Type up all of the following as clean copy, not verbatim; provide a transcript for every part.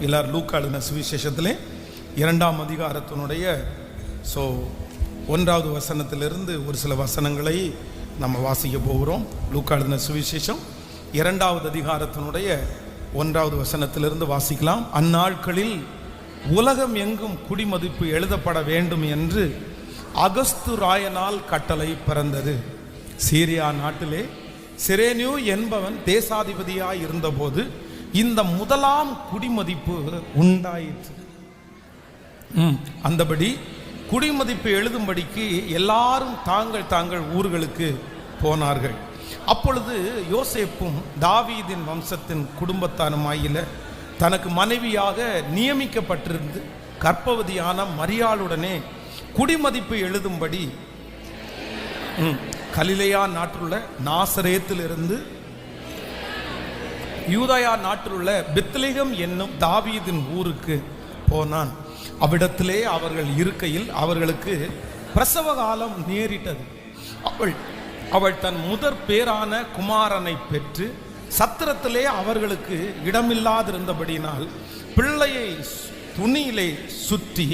எல்லாரும் லூக்கா எழுதின சுவிசேஷத்திலே 2ஆம் அதிகாரத்தினுடைய 1வது வசனத்திலிருந்து ஒரு சில வசனங்களை நம்ம வாசிக்க போகிறோம். லூக்கா எழுதின சுவிசேஷம் 2வது அதிகாரத்தினுடைய 1வது வசனத்திலிருந்து வாசிக்கலாம். அந்நாட்களில் உலகம் எங்கும் குடிமதிப்பு எழுதப்பட வேண்டும் என்று அகஸ்து ராயனால் கட்டளை பிறந்தது. சீரியா நாட்டிலே சிரேனியு என்பவன் தேசாதிபதியாய் இருந்தபோது இந்த முதலாம் குடிமதிப்பு உண்டாயிற்று. அந்தபடி குடிமதிப்பு எழுதும்படிக்கு எல்லாரும் தாங்கள் ஊர்களுக்கு போனார்கள். அப்பொழுது யோசேப்பும் தாவீதின் வம்சத்தின் குடும்பத்தானுமாயில தனக்கு மனைவியாக நியமிக்கப்பட்டிருந்து கர்ப்பவதியான மரியாளுடனே குடிமதிப்பு எழுதும்படி கலிலேயா நாட்டிலுள்ள நாசரேத்திலிருந்து யூதயா நாட்டிலுள்ள பெத்லெகேம் என்னும் தாவீதின் ஊருக்கு போனான். அவ்விடத்திலே அவர்கள் இருக்கையில் அவர்களுக்கு பிரசவ காலம் நேரிட்டது. அவள் தன் முதற் பேரான குமாரனை பெற்று சத்திரத்திலே அவர்களுக்கு இடமில்லாதிருந்தபடியினால் பிள்ளையை துணியிலே சுற்றி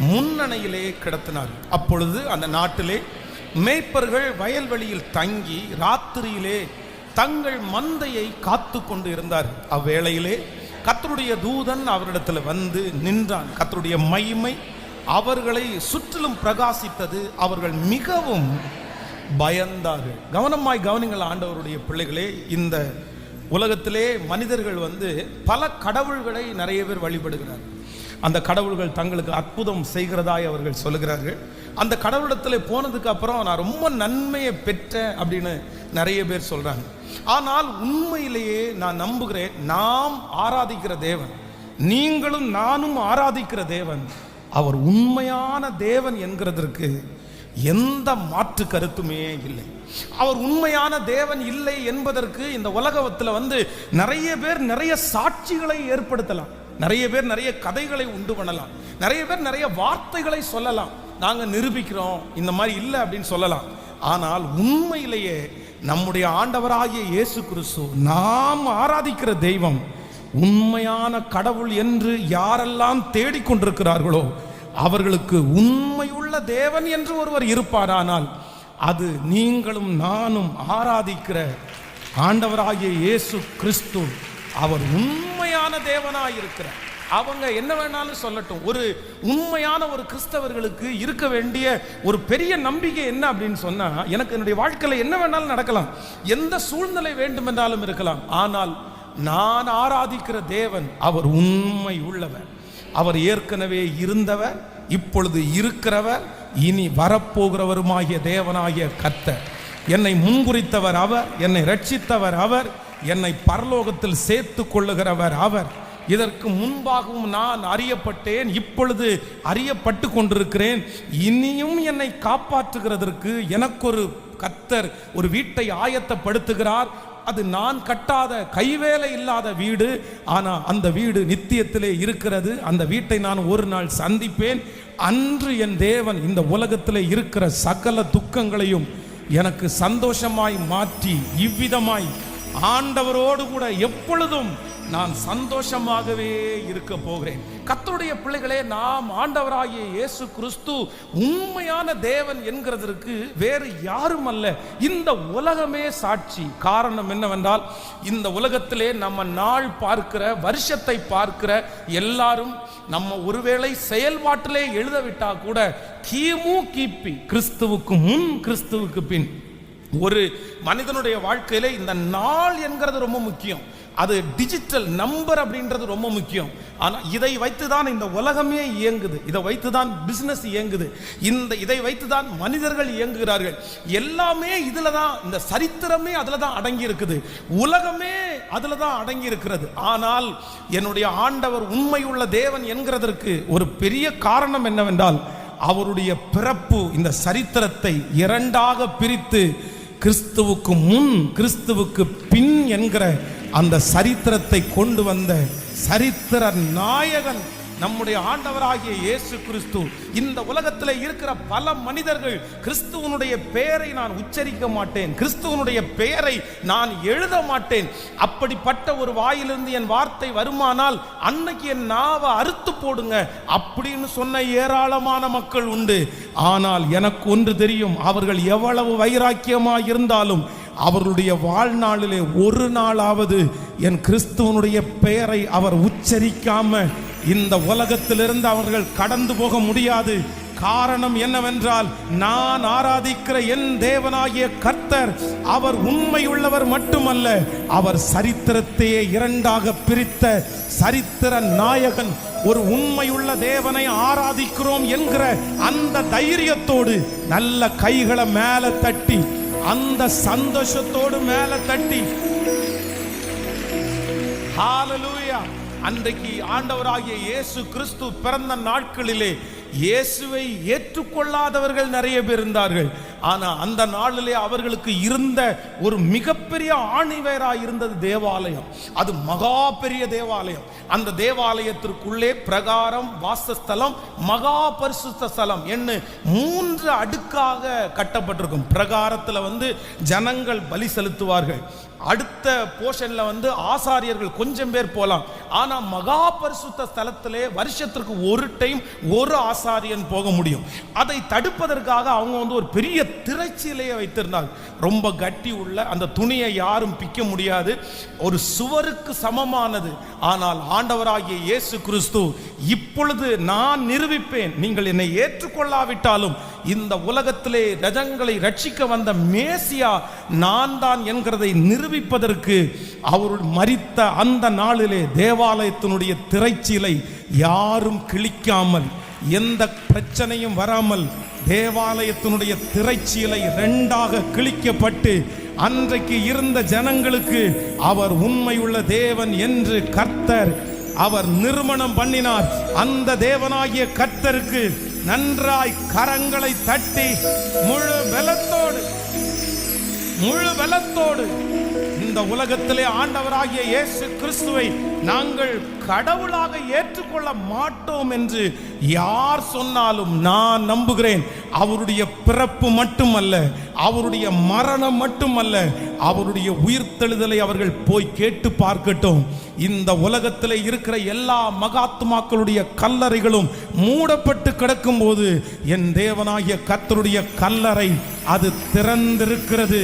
முன்னணையிலே கிடத்தினார். அப்பொழுது அந்த நாட்டிலே மேய்ப்பர்கள் வயல்வெளியில் தங்கி ராத்திரியிலே தங்கள் மந்தையை காத்து கொண்டு இருந்தார். அவ்வேளையிலே கர்த்தருடைய தூதன் அவரிடத்தில் வந்து நின்றான். கர்த்தருடைய மகிமை அவர்களை சுற்றிலும் பிரகாசித்தது. அவர்கள் மிகவும் பயந்தார்கள். கவனமாய் கவனிங்கள் ஆண்டவருடைய பிள்ளைகளே. இந்த உலகத்திலே மனிதர்கள் பல கடவுள்களை நிறைய பேர் வழிபடுகிறார். அந்த கடவுள்கள் தங்களுக்கு அற்புதம் செய்கிறதாய் அவர்கள் சொல்லுகிறார்கள். அந்த கடவுளிடத்தில் போனதுக்கு அப்புறம் நான் ரொம்ப நன்மையை பெற்றேன் அப்படின்னு நிறைய பேர் சொல்றாங்க. ஆனால் உண்மையிலேயே நான் நம்புகிறேன், நாம் ஆராதிக்கிற தேவன், நீங்களும் நானும் ஆராதிக்கிற தேவன், அவர் உண்மையான தேவன் என்கிறதற்கு எந்த மாற்று கருத்துமே இல்லை. அவர் உண்மையான தேவன் இல்லை என்பதற்கு இந்த உலகத்தில் நிறைய பேர் நிறைய சாட்சிகளை ஏற்படுத்தலாம், நிறைய பேர் நிறைய கதைகளை உண்டு பண்ணலாம், நிறைய பேர் நிறைய வார்த்தைகளை சொல்லலாம், நாங்கள் நிரூபிக்கிறோம் இந்த மாதிரி இல்லை அப்படின்னு சொல்லலாம். ஆனால் உண்மையிலேயே நம்முடைய ஆண்டவராகிய இயேசு கிறிஸ்து, நாம் ஆராதிக்கிற தெய்வம் உண்மையான கடவுள் என்று யாரெல்லாம் தேடிக்கொண்டிருக்கிறார்களோ அவர்களுக்கு உண்மையுள்ள தேவன் என்று ஒருவர் இருப்பாரானால் அது நீங்களும் நானும் ஆராதிக்கிற ஆண்டவராகிய இயேசு கிறிஸ்து. அவர் உண்மையான தேவனாயிருக்கிறார். அவங்க என்ன வேணாலும் சொல்லட்டும். ஒரு உண்மையான ஒரு கிறிஸ்தவர்களுக்கு இருக்க வேண்டிய ஒரு பெரிய நம்பிக்கை என்ன அப்படின்னு சொன்னா, எனக்கு என்னுடைய வாழ்க்கையில் என்ன வேணாலும் நடக்கலாம், எந்த சூழ்நிலை வேண்டுமென்றாலும் இருக்கலாம், ஆனால் நான் ஆராதிக்கிற தேவன் அவர் உண்மை உள்ளவர். அவர் ஏற்கனவே இருந்தவர், இப்பொழுது இருக்கிறவர், இனி வரப்போகிறவருமாகிய தேவனாகிய கர்த்தர். என்னை முன்குறித்தவர் அவர், என்னை ரட்சித்தவர் அவர், என்னை பரலோகத்தில் சேர்த்து கொள்ளுகிறவர் அவர். இதற்கு முன்பாகவும் நான் அறியப்பட்டேன், இப்பொழுது அறியப்பட்டு கொண்டிருக்கிறேன். இனியும் என்னை காப்பாற்றுகிறதற்கு எனக்கொரு கர்த்தர் ஒரு வீட்டை ஆயத்தப்படுத்துகிறார். அது நான் கட்டாத கைவேலை இல்லாத வீடு, ஆனால் அந்த வீடு நித்தியத்திலே இருக்கிறது. அந்த வீட்டை நான் ஒரு நாள் சந்திப்பேன். அன்று என் தேவன் இந்த உலகத்திலே இருக்கிற சகல துக்கங்களையும் எனக்கு சந்தோஷமாய் மாற்றி இவ்விதமாய் ஆண்டவரோடு கூட எப்பொழுதும் நான் சந்தோஷமாகவே இருக்க போகிறேன். கர்த்தருடைய பிள்ளைகளே, நாம் ஆண்டவராகிய இயேசு கிறிஸ்து உண்மையான தேவன் என்கிறதற்கு வேறு யாரும் அல்ல, இந்த உலகமே சாட்சி. காரணம் என்னவென்றால், இந்த உலகத்திலே நம்ம நாள் பார்க்கிற, வருஷத்தை பார்க்கிற எல்லாரும் நம்ம ஒருவேளை செயல்பாட்டிலே எழுதவிட்டா கூட கிமு கிபி, கிறிஸ்துவுக்கு முன் கிறிஸ்துவுக்கு பின், ஒரு மனிதனுடைய வாழ்க்கையில இந்த நாள் என்கிறது ரொம்ப முக்கியம். அது டிஜிட்டல் நம்பர் அப்படின்றது ரொம்ப முக்கியம். ஆனால் இதை வைத்துதான் இந்த உலகமே இயங்குது, இதை வைத்துதான் பிசினஸ் இயங்குது, இதை வைத்துதான் மனிதர்கள் இயங்குகிறார்கள். எல்லாமே இதுல தான், இந்த சரித்திரமே அதுல தான் அடங்கி இருக்குது, உலகமே அதுல தான் அடங்கி இருக்கிறது. ஆனால் என்னுடைய ஆண்டவர் உண்மையுள்ள தேவன் என்கிறதற்கு ஒரு பெரிய காரணம் என்னவென்றால், அவருடைய பிறப்பு இந்த சரித்திரத்தை இரண்டாக பிரித்து கிறிஸ்துவுக்கு முன் கிறிஸ்துவுக்கு பின் என்கிற அந்த சரித்திரத்தை கொண்டு வந்த சரித்திர நாயகன் நம்முடைய ஆண்டவராகிய இயேசு கிறிஸ்து இந்த உலகத்தில் இருக்கிற பல மனிதர்கள் கிறிஸ்துவனுடைய பெயரை நான் உச்சரிக்க மாட்டேன், கிறிஸ்துவனுடைய பெயரை நான் எழுத மாட்டேன், அப்படிப்பட்ட ஒரு வாயிலிருந்து என் வார்த்தை வருமானால் அன்னைக்கு என் நாவை அறுத்து போடுங்க அப்படின்னு சொன்ன ஏராளமான மக்கள் உண்டு. ஆனால் எனக்கு ஒன்று தெரியும், அவர்கள் எவ்வளவு வைராக்கியமாக இருந்தாலும் அவர்களுடைய வாழ்நாளிலே ஒரு நாளாவது என் கிறிஸ்துவனுடைய பெயரை அவர் உச்சரிக்காம இந்த உலகத்திலிருந்து அவர்கள் கடந்து போக முடியாது. காரணம் என்னவென்றால், நான் ஆராதிக்கிற என் தேவனாகிய கர்த்தர் அவர் உண்மையுள்ளவர் மட்டுமல்ல, அவர் சரித்திரத்தையே இரண்டாக பிரித்த சரித்திர நாயகன். ஒரு உண்மையுள்ள தேவனை ஆராதிக்கிறோம் என்கிற அந்த தைரியத்தோடு நல்ல கைகளை மேல தட்டி, அந்த சந்தோஷத்தோடு மேல தட்டி ஹalleluya. அன்றைக்கு ஆண்டவராகிய இயேசு கிறிஸ்து பிறந்த நாட்களிலே இயேசுவை ஏற்றுக்கொள்ளாதவர்கள் நிறைய பேர் இருந்தார்கள். ஆனா அந்த நாளிலே அவர்களுக்கு இருந்த ஒரு மிகப்பெரிய ஆணிவேராய் இருந்தது தேவாலயம். அது மகா பெரிய தேவாலயம். அந்த தேவாலயத்திற்குள்ளே பிரகாரம், வாசஸ்தலம், மகா பரிசுத்த ஸ்தலம் என்று 3 அடுக்காக கட்டப்பட்டிருக்கும். பிரகாரத்தில் ஜனங்கள் பலி செலுத்துவார்கள். அடுத்த போர்ஷன்ல ஆசாரியர்கள் கொஞ்சம் பேர் போலாம். ஆனா மகா பரிசுத்த ஸ்தலத்திலே வருஷத்திற்கு ஒரு டைம் ஒரு ஆசாரியன் போக முடியும். அதை தடுப்பதற்காக அவங்க ஒரு பெரிய திரைச்சீலையை வைத்திருந்தாங்க. ரொம்ப கட்டி உள்ள அந்த துணியை யாரும் பிக்க முடியாது, ஒரு சுவருக்கு சமமானது. ஆனால் ஆண்டவராகிய இயேசு கிறிஸ்து இப்பொழுது நான் நிரூபிப்பேன், நீங்கள் என்னை ஏற்றுக்கொள்ளாவிட்டாலும் இந்த உலகத்திலே ரஜங்களை ரட்சிக்க வந்த மேசியா நான் தான் என்கிறதை நிரூபிப்பதற்கு அவர் மரித்த அந்த நாளிலே தேவாலயத்தினுடைய திரைச்சீலை யாரும் கிழிக்காமல், எந்த பிரச்சனையும் வராமல் தேவாலயத்தினுடைய திரைச்சீலை 2ஆக கிழிக்கப்பட்டு அன்றைக்கு இருந்த ஜனங்களுக்கு அவர் உண்மையுள்ள தேவன் என்று கர்த்தர் அவர் நிறுவனம் பண்ணினார். அந்த தேவனாகிய கர்த்தருக்கு நன்றாய் கரங்களை தட்டி முழு பலத்தோடு இந்த உலகத்திலே ஆண்டவராகிய இயேசு கிறிஸ்துவை நாங்கள் கடவுளாக ஏற்றுக்கொள்ள மாட்டோம் என்று யார் சொன்னாலும் நான் நம்புகிறேன். அவருடைய பிறப்பு மட்டுமல்ல, அவருடைய மரணம் மட்டுமல்ல, அவருடைய உயிர்த்தெழுதலை அவர்கள் போய் கேட்டு பார்க்கட்டும். இந்த உலகத்தில் இருக்கிற எல்லா மகாத்மாக்களுடைய கல்லறைகளும் மூடப்பட்டு கிடக்கும் போது என் தேவனாகிய கர்த்தருடைய கல்லறை அது திறந்திருக்கிறது.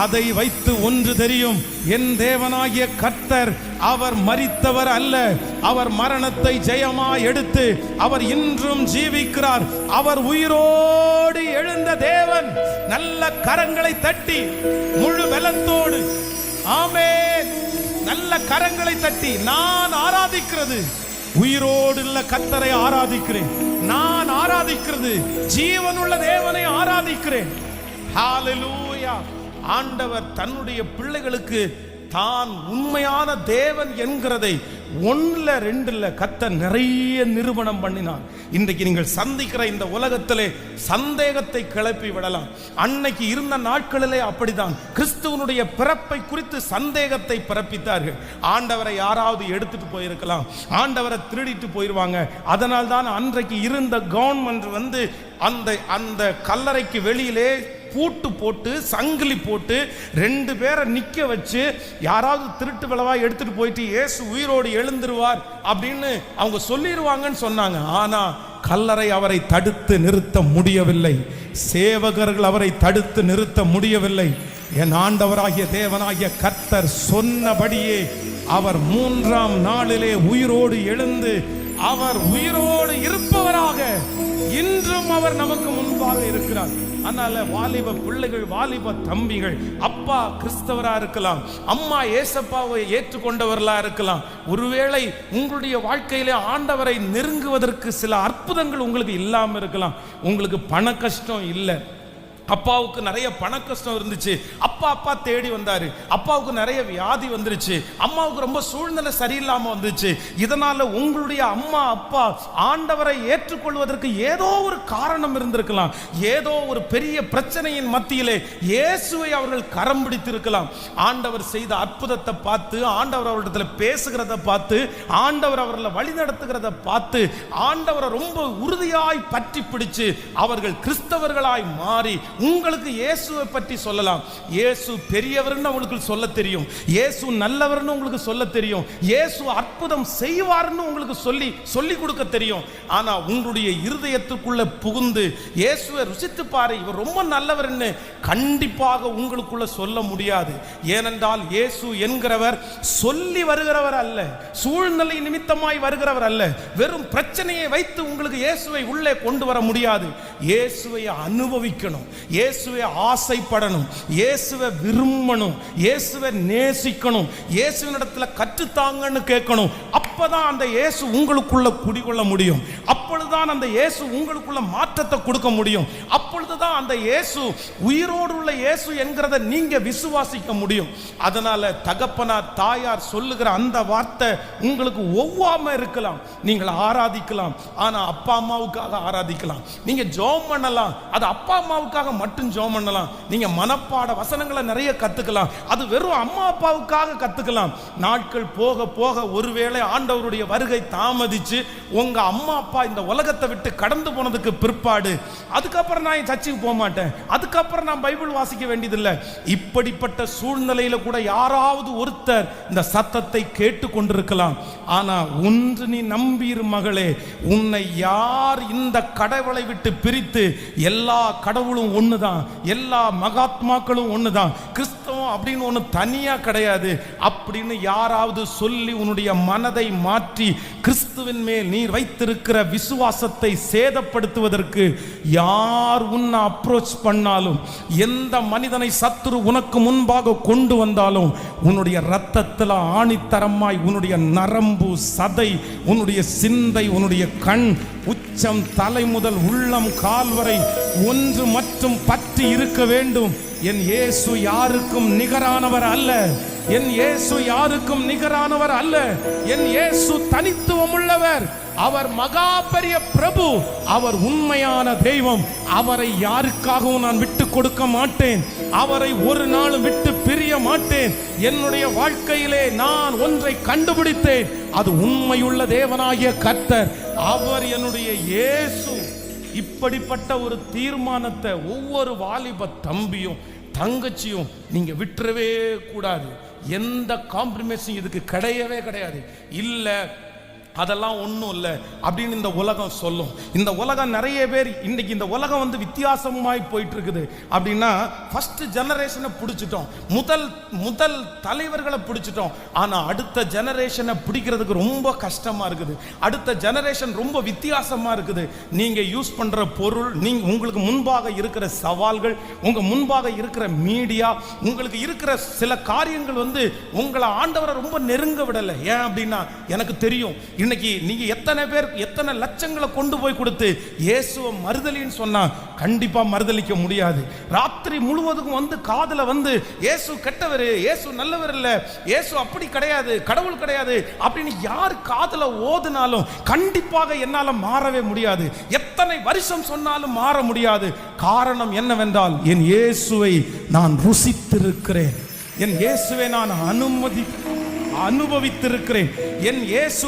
அதை வைத்து ஒன்று தெரியும், என் தேவனாகிய கர்த்தர் அவர் மரித்தவர் அல்ல, அவர் மரணத்தை ஜெயமாய் எடுத்து அவர் இன்றும் ஜீவிக்கிறார். அவர் உயிரோடு எழுந்த தேவன். நல்ல கரங்களை தட்டி முழு பலத்தோடு ஆமென், நல்ல கரங்களை தட்டி நான் ஆராதிக்கிறது உயிரோடு உள்ள கர்த்தரை ஆராதிக்கிறேன். நான் ஆராதிக்கிறது ஜீவனுள்ள தேவனை ஆராதிக்கிறேன். ஹalleluya. ஆண்டவர் தன்னுடைய பிள்ளைகளுக்கு தான் உண்மையான தேவன் என்கிறதை 1 2 கர்த்தர் நிறைய நிரூபணம் பண்ணினார். இன்றைக்கு நீங்கள் சந்திக்கிற இந்த உலகத்திலே சந்தேகத்தை கிளப்பி விடலாம். அன்னைக்கு இருந்த நாட்களிலே அப்படிதான் கிறிஸ்துவனுடைய பிறப்பை குறித்து சந்தேகத்தை பிறப்பித்தார்கள். ஆண்டவரை யாராவது எடுத்துட்டு போயிருக்கலாம், ஆண்டவரை திருடிட்டு போயிருவாங்க. அதனால் தான் அன்றைக்கு இருந்த கவர்மெண்ட் அந்த கல்லறைக்கு வெளியிலே பூட்டு போட்டு சங்கிலி போட்டு 2 பேரை நிக்க வச்சு, யாராவது திருட்டு விளவா எடுத்துட்டு போயிட்டு இயேசு உயிரோடு எழுந்துருவார் அப்படின்னு அவங்க சொல்லிடுவாங்கன்னு சொன்னாங்க. ஆனா கல்லறை அவரை தடுத்து நிறுத்த முடியவில்லை, சேவகர்கள் அவரை தடுத்து நிறுத்த முடியவில்லை. என் ஆண்டவராகிய தேவனாகிய கர்த்தர் சொன்னபடியே அவர் 3ஆம் நாளிலே உயிரோடு எழுந்து அவர் உயிரோடு இருப்பவராக இன்றும் அவர் நமக்கு முன்பாக இருக்கிறார். அதனால வாலிப பிள்ளைகள், வாலிப தம்பிகள், அப்பா கிறிஸ்தவரா இருக்கலாம், அம்மா ஏசப்பாவை ஏற்றுக்கொண்டவர்களா இருக்கலாம். ஒருவேளை உங்களுடைய வாழ்க்கையிலே ஆண்டவரை நெருங்குவதற்கு சில அற்புதங்கள் உங்களுக்கு இல்லாம இருக்கலாம். உங்களுக்கு பண கஷ்டம் இல்லை, அப்பாவுக்கு நிறைய பண கஷ்டம் இருந்துச்சு, அப்பா அப்பா தேடி வந்தாரு. அப்பாவுக்கு நிறைய வியாதி வந்துருச்சு, அம்மாவுக்கு ரொம்ப சூழ்நிலை சரியில்லாம வந்துச்சு. இதனால உங்களுடைய அம்மா அப்பா ஆண்டவரை ஏற்றுக்கொள்வதற்கு ஏதோ ஒரு காரணம் இருந்திருக்கலாம். ஏதோ ஒரு பெரிய பிரச்சனையின் மத்தியிலே இயேசுவை அவர்கள் கரம் பிடித்திருக்கலாம். ஆண்டவர் செய்த அற்புதத்தை பார்த்து, ஆண்டவர் அவரிடத்தில் பேசுகிறத பார்த்து, ஆண்டவர் அவர்களை வழி நடத்துகிறத பார்த்து, ஆண்டவரை ரொம்ப உறுதியாய் பற்றி பிடிச்சு அவர்கள் கிறிஸ்தவர்களாய் மாறி உங்களுக்கு இயேசுவை பற்றி சொல்லலாம். இயேசு பெரியவர்னு உங்களுக்கு சொல்ல தெரியும், இயேசு நல்லவர்னு உங்களுக்கு சொல்ல தெரியும், இயேசு அற்புதம் செய்வார்னு உங்களுக்கு சொல்லி கொடுக்க தெரியும். ஆனா உங்களுடைய இருதயத்துக்குள்ள புகுந்து இயேசுவை ருசித்து பாரு, இவர் ரொம்ப நல்லவர்னு கண்டிப்பாக உங்களுக்குள்ள சொல்ல முடியாது. ஏனென்றால் இயேசு என்கிறவர் சொல்லி வருகிறவர் அல்ல, சூழ்நிலை நிமித்தமாய் வருகிறவர் அல்ல. வெறும் பிரச்சனையை வைத்து உங்களுக்கு இயேசுவை உள்ளே கொண்டு வர முடியாது. இயேசுவை அனுபவிக்கணும், இயேசுவை ஆசைப்படணும், இயேசுவை விரும்பணும், இயேசுவை நேசிக்கணும், இயேசுவினிடத்துல கற்றுத்தாங்கன்னு கேட்கணும். அப்பதான் அந்த இயேசு உங்களுக்குள்ள குடிகொள்ள முடியும். அப்பொழுதுதான் அந்த இயேசு உங்களுக்குள்ள மாற்றத்தை கொடுக்க முடியும். அப்பொழுதுதான் அந்த இயேசு உயிரோடு உள்ள இயேசு என்கிறத நீங்க விசுவாசிக்க முடியும். அதனால தகப்பனார் தாயார் சொல்லுகிற அந்த வார்த்தை உங்களுக்கு ஒவ்வாம இருக்கலாம். நீங்கள் ஆராதிக்கலாம், ஆனா அப்பா அம்மாவுக்காக ஆராதிக்கலாம். நீங்க ஜெபம் பண்ணலாம், அது அப்பா அம்மாவுக்காக மட்டும் ஜெபம் பண்ணலாம். நீங்க மனப்பாட வசனங்களை நிறைய கத்துக்கலாம், அது வெறும் அம்மா அப்பாவுக்காக கத்துக்கலாம். நாட்கள் போக போக ஒருவேளை ஆண்டவருடைய வருகை தாமதிச்சு உங்க அம்மா அப்பா இந்த உலகத்தை விட்டு கடந்து போனதுக்கு பிற்பாடு, அதுக்கப்புறம் நான் சர்ச்சுக்கு போக மாட்டேன், அதுக்கப்புறம் நான் பைபிள் வாசிக்க வேண்டியதில்லை, இப்படிப்பட்ட சூழ்நிலையில கூட யாராவது ஒருத்தர் இந்த சத்தத்தை கேட்டு கொண்டிருக்கலாம். ஆனா ஒன்று நீ நம்பியிரு மகளே, உன்னை யார் இந்த கடவுளை விட்டு பிரித்து, எல்லா கடவுளும் ஒண்ணுதான், எல்லா மகாத்மாக்களும் ஒண்ணுதான், கிறிஸ்தவம் அப்படின்னு ஒண்ணு தனியா கிடையாது அப்படின்னு யாராவது சொல்லி உன்னுடைய மனதை மாற்றி கிறிஸ்துவின் மேல் நீர் வைத்திருக்கிற விசுவாசத்தை சேதப்படுத்துவதற்கு யார் உன்னை அப்ரோச் பண்ணாலும், எந்த மனிதனை சத்துரு உனக்கு முன்பாக கொண்டு வந்தாலும், உன்னுடைய ரத்தத்தில் ஆணித்தரமாய் உன்னுடைய நரம்பு சதை, உன்னுடைய சிந்தை, உன்னுடைய கண், உச்சம், தலை முதல் உள்ளம் கால் வரை ஒன்று மட்டும் பற்றி இருக்க வேண்டும். என் இயேசு யாருக்கும் நிகரானவர் அல்ல, என் இயேசு யாருக்கும் நிகரானவர் அல்ல. என் இயேசு தனித்துவம் உள்ளவர், அவர் மகா பெரிய பிரபு, அவர் உண்மையான தெய்வம். அவரை யாருக்காகவும் நான் விட்டு கொடுக்க மாட்டேன், அவரை ஒரு நாளும் விட்டு பிரிய மாட்டேன். என்னுடைய வாழ்க்கையிலே நான் ஒன்றை கண்டுபிடித்தேன், அது உண்மையுள்ள தேவனாகிய கர்த்தர், அவர் என்னுடைய இயேசு. இப்படிப்பட்ட ஒரு தீர்மானத்தை ஒவ்வொரு வாலிப தம்பியும் தங்கச்சியும் நீங்க விட்டுறவே கூடாது. எந்த காம்ப்ரமைஸும் இதுக்கு கிடையவே கிடையாது. இல்லை அதெல்லாம் ஒன்றும் இல்லை அப்படின்னு இந்த உலகம் சொல்லும். இந்த உலகம் நிறைய பேர் இன்னைக்கு இந்த உலகம் வந்து வித்தியாசமாய் போயிட்டு இருக்குது. அப்படின்னா ஃபர்ஸ்ட் ஜெனரேஷனை பிடிச்சிட்டோம், முதல் தலைவர்களை பிடிச்சிட்டோம். ஆனால் அடுத்த ஜெனரேஷனை பிடிக்கிறதுக்கு ரொம்ப கஷ்டமாக இருக்குது. அடுத்த ஜெனரேஷன் ரொம்ப வித்தியாசமாக இருக்குது. நீங்கள் யூஸ் பண்ணுற பொருள், உங்களுக்கு முன்பாக இருக்கிற சவால்கள், உங்கள் முன்பாக இருக்கிற மீடியா, உங்களுக்கு இருக்கிற சில காரியங்கள் வந்து உங்களை ஆண்டவரை ரொம்ப நெருங்க விடலை. ஏன் அப்படின்னா எனக்கு தெரியும், இன்னைக்கு நீங்க எத்தனை பேர் எத்தனை லட்சங்களை கொண்டு போய் கொடுத்து இயேசுவை மறுதலின்னு சொன்னா கண்டிப்பா மறுதலிக்க முடியாது. ராத்திரி முழுவதும் வந்து காதுல வந்து இயேசு கெட்டவர், இயேசு நல்லவர் இல்ல, இயேசு அப்படி கிடையாது, கடவுள் கிடையாது அப்படின்னு யார் காதுல ஓதுனாலும் கண்டிப்பாக என்னால மாறவே முடியாது. எத்தனை வருஷம் சொன்னாலும் மாற முடியாது. காரணம் என்னவென்றால் என் இயேசுவை நான் ருசித்திருக்கிறேன், என் இயேசுவை நான் அனுபவித்திருக்கிறேன். என் இயேசு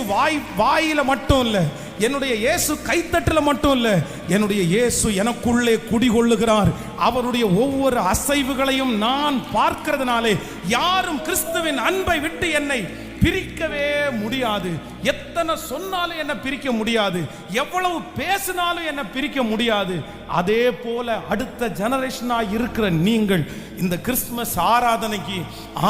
வாயில மட்டும் இல்ல, என்னுடைய இயேசு கைத்தட்டல மட்டும் இல்ல, என்னுடைய இயேசு எனக்குள்ளே குடிகொள்ளுகிறார். அவருடைய ஒவ்வொரு அசைவுகளையும் நான் பார்க்கிறதுனாலே யாரும் கிறிஸ்துவின் அன்பை விட்டு என்னை பிரிக்கவே முடியாது. எத்தனை சொன்னாலும் என்ன பிரிக்க முடியாது, எவ்வளவு பேசினாலும் என்ன பிரிக்க முடியாது. அதே போல அடுத்த ஜெனரேஷனா இருக்கிற நீங்கள் இந்த கிறிஸ்துமஸ் ஆராதனைக்கு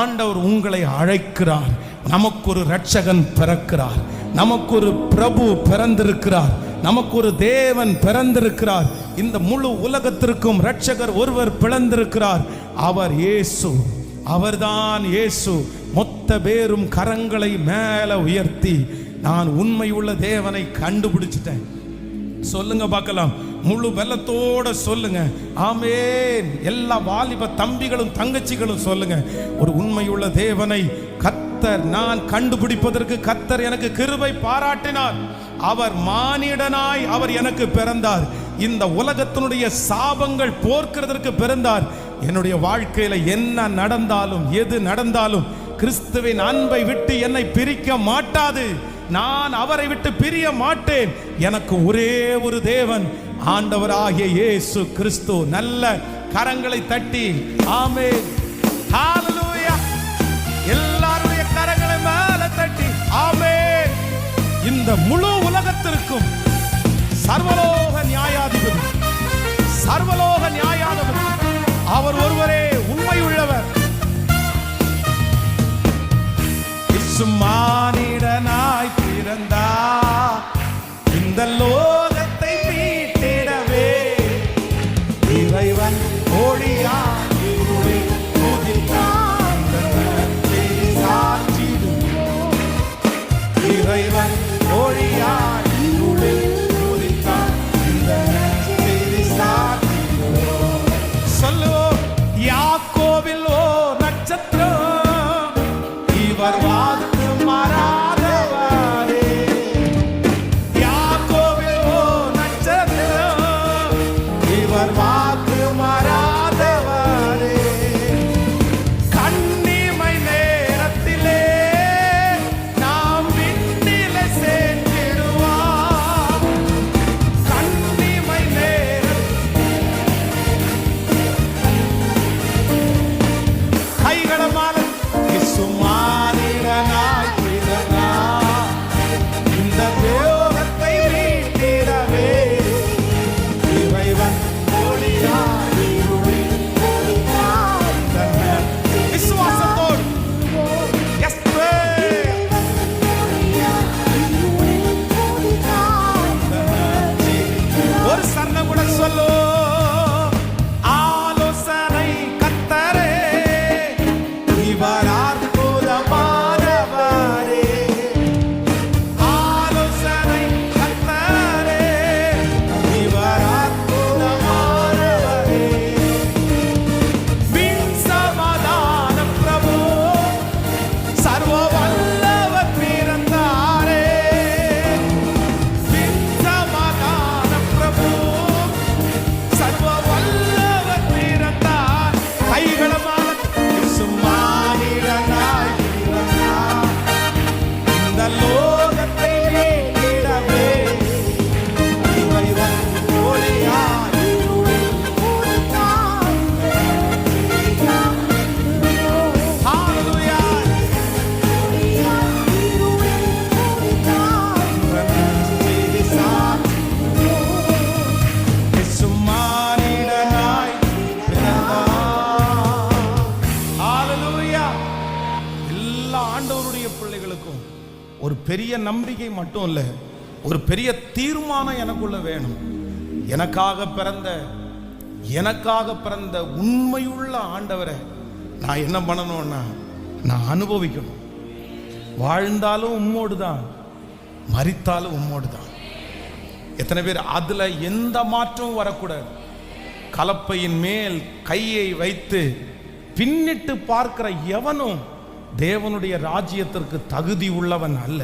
ஆண்டவர் உங்களை அழைக்கிறார். நமக்கு ஒரு இரட்சகன் பிறக்கிறார், நமக்கு ஒரு பிரபு பிறந்திருக்கிறார், நமக்கு ஒரு தேவன் பிறந்திருக்கிறார். இந்த முழு உலகத்திற்கும் இரட்சகர் ஒருவர் பிறந்திருக்கிறார். அவர் இயேசு, அவர்தான் இயேசு. மொத்த பேரும் கரங்களை மேல உயர்த்தி நான் உண்மையுள்ள தேவனை கண்டுபிடிச்சிட்டேன், சொல்லுங்க பார்க்கலாம். முழு வெள்ளத்தோட சொல்லுங்க ஆமென். எல்லா வாலிப தம்பிகளும் தங்கச்சிகளும் சொல்லுங்க, ஒரு உண்மையுள்ள தேவனை கர்த்தர் நான் கண்டுபிடிப்பதற்கு கர்த்தர் எனக்கு கிருபை பாராட்டினார். அவர் மானிடனாய் அவர் எனக்கு பிறந்தார். இந்த உலகத்தினுடைய சாபங்கள் போர்க்கிறதற்கு பிறந்தார். என்னுடைய வாழ்க்கையில என்ன நடந்தாலும் எது நடந்தாலும் கிறிஸ்துவின் அன்பை விட்டு என்னை பிரிக்க மாட்டாது. நான் அவரை விட்டு பிரிய மாட்டேன். எனக்கு ஒரே ஒரு தேவன், ஆண்டவராகிய இயேசு கிறிஸ்து. நல்ல கரங்களை தட்டி ஆமென் ஹalleluya. எல்லாருடைய கரங்களை மேலே தட்டி ஆமென். இந்த முழு உலகத்திற்கும் சர்வலோக நியாயாதிபதி, சர்வலோக நியாயாதிபதி அவர் ஒருவரே உண்மையுள்ளவர். மானிடனாய் பிறந்தார் இந்த லோகத்தை மீட்டிடவே. இறைவன் ஒளியாய் இருளில் உதித்தார், இறைவன் ஒளியாய் இருளில் உதித்தார், இந்த செய்தி சாட்சிடுவோம். சொல்லுவோம், யாக்கோபில் ஓ நட்சத்திரம், இவர் வாக்கு மாறாதவரே. யாக்கோபில் ஓ நட்சத்திரம், இவர் வாக்கு மாறாதவரே. கண்ணிமை நேரத்திலே நாம் விண்ணிலே சென்றிடுவோம். கண்ணிமை கைகளை மாலை மானிடனாய் பிறந்தார் இந்த தேவத்தை மீட்டிடவே. இறைவன் ஒளியாய் இருளில் உதித்தார். விசுவாசத்தோடு ஒரு சரணம் கூட சொல்லு. ஆலோசனை கர்த்தரே, இவர் ஒரு பெரிய நம்பிக்கை மட்டும் இல்லை, ஒரு பெரிய தீர்மானம் எனக்குள்ள வேணும். எனக்காக பிறந்த உண்மையுள்ள ஆண்டவரை நான் என்ன பண்ணணும்னா நான் அனுபவிக்கணும். வாழ்ந்தாலும் உம்மோடு தான், மரித்தாலும் உம்மோடு தான். எத்தனை பேர் அதுல எந்த மாற்றமும் வரக்கூடாது. கலப்பையின் மேல் கையை வைத்து பின்னிட்டு பார்க்கிற எவனும் தேவனுடைய ராஜ்யத்திற்கு தகுதி உள்ளவன் அல்ல.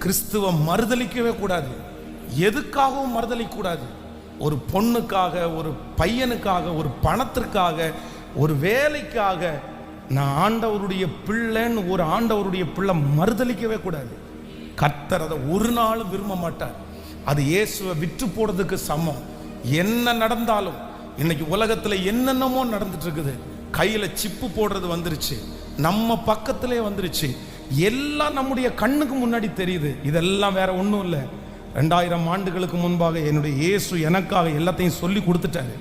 கிறிஸ்துவ மறுதலிக்கவே கூடாது, எதுக்காகவும் மறுதலிக்க கூடாது. ஒரு பொண்ணுக்காக, ஒரு பையனுக்காக, ஒரு பணத்திற்காக, ஒரு வேலைக்காக நான் ஆண்டவருடைய பிள்ளைன்னு ஒரு ஆண்டவருடைய பிள்ளை மறுதலிக்கவே கூடாது. கர்த்தர் அதை ஒரு நாளும் விரும்ப மாட்டார். அது இயேசுவை விற்று போடுறதுக்கு சமம். என்ன நடந்தாலும் இன்னைக்கு உலகத்தில் என்னென்னமோ நடந்துட்டு இருக்குது. கையில சிப்பு போடுறது வந்துருச்சு, நம்ம பக்கத்திலே வந்துருச்சு, எல்லாம் நம்முடைய கண்ணுக்கு முன்னாடி தெரியுது. இதெல்லாம் வேற ஒன்றும் இல்லை. 2000 ஆண்டுகளுக்கு முன்பாக என்னுடைய இயேசு எனக்காக எல்லாத்தையும் சொல்லி கொடுத்துட்டாரு.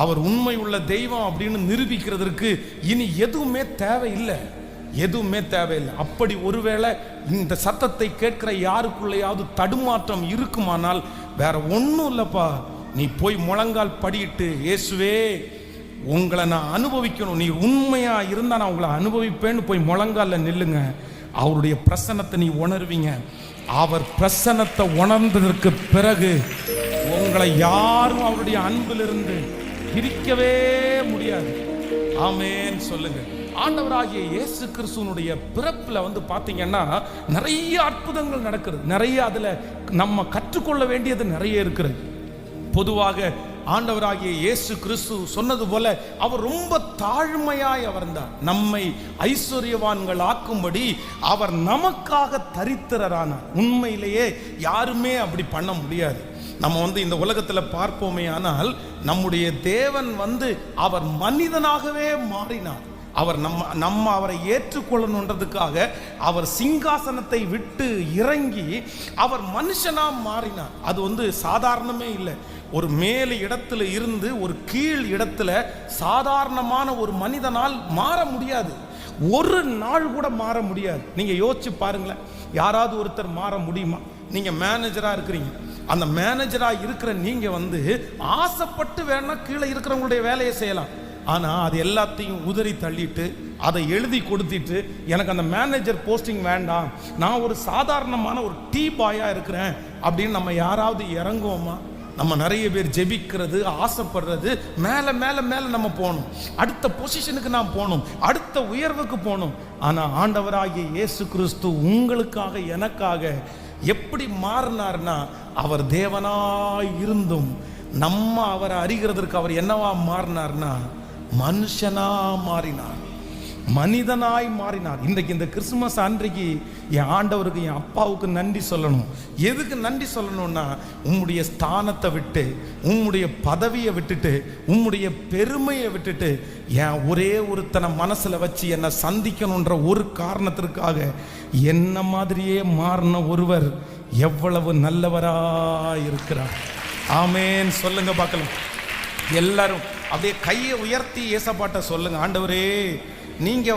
அவர் உண்மை உள்ள தெய்வம் அப்படின்னு நிரூபிக்கிறதுக்கு இனி எதுவுமே தேவையில்லை, எதுவுமே தேவையில்லை. அப்படி ஒருவேளை இந்த சத்தத்தை கேட்கிற யாருக்குள்ளையாவது தடுமாற்றம் இருக்குமானால் வேற ஒன்றும் இல்லைப்பா, நீ போய் முழங்கால் படியிட்டு, இயேசுவே உங்களை நான் அனுபவிக்கணும், நீ உண்மையா இருந்தா நான் உங்களை அனுபவிப்பேன்னு போய் முழங்கால நில்லுங்க. அவருடைய பிரசன்னத்தை நீ உணர்வீங்க. அவர் பிரசன்னத்தை உணர்ந்ததற்கு பிறகு உங்களை யாரும் அவருடைய அன்பிலிருந்து பிரிக்கவே முடியாது. ஆமென் சொல்லுங்க. ஆண்டவராகிய இயேசு கிறிஸ்துவனுடைய பிறப்புல பாத்தீங்கன்னா நிறைய அற்புதங்கள் நடக்கிறது. நிறைய அதுல நம்ம கற்றுக்கொள்ள வேண்டியது நிறைய இருக்கிறது. பொதுவாக ஆண்டவராகிய இயேசு கிறிஸ்து சொன்னது போல அவர் ரொம்ப தாழ்மையாய் வந்தார். நம்மை ஐஸ்வர்யவான்கள் ஆக்கும்படி அவர் நமக்காக தரித்திரரானார். உண்மையிலேயே யாருமே அப்படி பண்ண முடியாது. நம்ம இந்த உலகத்தில் பார்ப்போமே, ஆனால் நம்முடைய தேவன் அவர் மனிதனாகவே மாறினார். அவர் நம்ம அவரை ஏற்றுக்கொள்ளணுன்றதுக்காக அவர் சிங்காசனத்தை விட்டு இறங்கி அவர் மனுஷனா மாறினார். அது சாதாரணமே இல்லை. ஒரு மேல் இடத்துல இருந்து ஒரு கீழ் இடத்துல சாதாரணமான ஒரு மனிதனால் மாற முடியாது. ஒரு நாள் கூட மாற முடியாது. நீங்க யோசிச்சு பாருங்களேன், யாராவது ஒருத்தர் மாற முடியுமா? நீங்க மேனேஜரா இருக்கிறீங்க. அந்த மேனேஜரா இருக்கிற நீங்க ஆசைப்பட்டு வேணா கீழே இருக்கிறவங்களுடைய வேலையை செய்யலாம். ஆனால் அது எல்லாத்தையும் உதறி தள்ளிட்டு அதை எழுதி கொடுத்துட்டு எனக்கு அந்த மேனேஜர் போஸ்டிங் வேண்டாம், நான் ஒரு சாதாரணமான ஒரு டீ பாயாக இருக்கிறேன் அப்படின்னு நம்ம யாராவது இறங்குவோமா? நம்ம நிறைய பேர் ஜெபிக்கிறது, ஆசைப்படுறது, மேலே மேலே மேலே நம்ம போகணும், அடுத்த பொசிஷனுக்கு நாம் போகணும், அடுத்த உயர்வுக்கு போகணும். ஆனால் ஆண்டவராகிய இயேசு கிறிஸ்து உங்களுக்காக எனக்காக எப்படி மாறினார்னா, அவர் தேவனாய் இருந்தும் நம்ம அவரை அறிகிறதற்கு அவர் என்னவா மாறினார்னா மனுஷனா மாறினார், மனிதனாய் மாறினார். இன்றைக்கு இந்த கிறிஸ்துமஸ் அன்றைக்கு என் ஆண்டவருக்கு, என் அப்பாவுக்கு நன்றி சொல்லணும். எதுக்கு நன்றி சொல்லணும்னா, உம்முடைய ஸ்தானத்தை விட்டு, உம்முடைய பதவியை விட்டுட்டு, உம்முடைய பெருமையை விட்டுட்டு என் ஒரே ஒருத்தனை மனசுல வச்சு என்னை சந்திக்கணுன்ற ஒரு காரணத்திற்காக என்ன மாதிரியே மாறின ஒருவர் எவ்வளவு நல்லவராய் இருக்கிறார். ஆமென் சொல்லுங்க பார்க்கலாம். எல்லாரும் அப்படியே கையை உயர்த்தி ஏசப்பாட்ட சொல்லுங்க, ஆண்டவரே நீங்க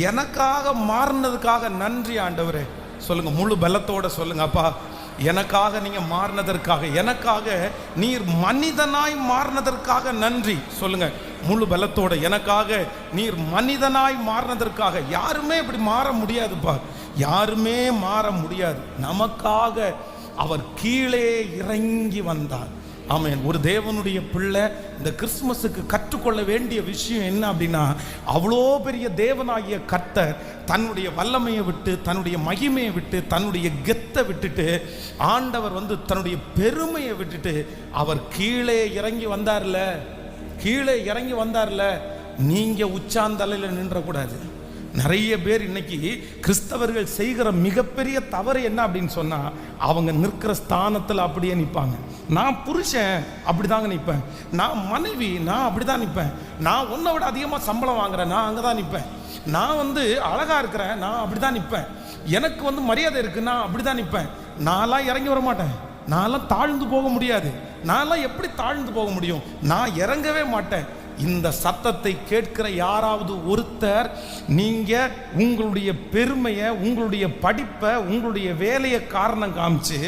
எனக்காக மாறினதுக்காக நன்றி ஆண்டவரே. சொல்லுங்க, முழு பலத்தோட சொல்லுங்க, அப்பா எனக்காக நீங்க மாறினதற்காக, எனக்காக நீர் மனிதனாய் மாறினதற்காக நன்றி. சொல்லுங்க முழு பலத்தோட, எனக்காக நீர் மனிதனாய் மாறினதற்காக. யாருமே இப்படி மாற முடியாதுப்பா, யாருமே மாற முடியாது. நமக்காக அவர் கீழே இறங்கி வந்தார். ஆமென். ஒரு தேவனுடைய பிள்ளை இந்த கிறிஸ்துமஸுக்கு கற்றுக்கொள்ள வேண்டிய விஷயம் என்ன அப்படின்னா, அவ்வளோ பெரிய தேவனாகிய கர்த்தர் தன்னுடைய வல்லமையை விட்டு, தன்னுடைய மகிமையை விட்டு, தன்னுடைய கெத்தை விட்டுட்டு, ஆண்டவர் தன்னுடைய பெருமையை விட்டுட்டு அவர் கீழே இறங்கி வந்தார்ல, கீழே இறங்கி வந்தார்ல. நீங்க உச்சாந்தலையில் நின்றக்கூடாது. நிறைய பேர் இன்னைக்கு கிறிஸ்தவர்கள் செய்கிற மிகப்பெரிய தவறு என்ன அப்படின்னு சொன்னா, அவங்க நிற்கிற ஸ்தானத்தில் அப்படியே நிற்பாங்க. நான் புருஷன் அப்படிதாங்க நிற்பேன், நான் மனைவி நான் அப்படிதான் நிற்பேன், நான் உன்னை விட அதிகமாக சம்பளம் வாங்குறேன் நான் அங்கே தான் நிற்பேன், நான் அழகா இருக்கிறேன் நான் அப்படிதான் நிற்பேன், எனக்கு மரியாதை இருக்கு நான் அப்படிதான் நிற்பேன். நான்லாம் இறங்கி வர மாட்டேன், நான்லாம் தாழ்ந்து போக முடியாது. நான்லாம் எப்படி தாழ்ந்து போக முடியும்? நான் இறங்கவே மாட்டேன். இந்த சத்தத்தை கேட்கிற யாராவது ஒருத்தர் நீங்க உங்களுடைய பெருமையை, உங்களுடைய படிப்பை, உங்களுடைய வேலையை காரணம் காமிச்சு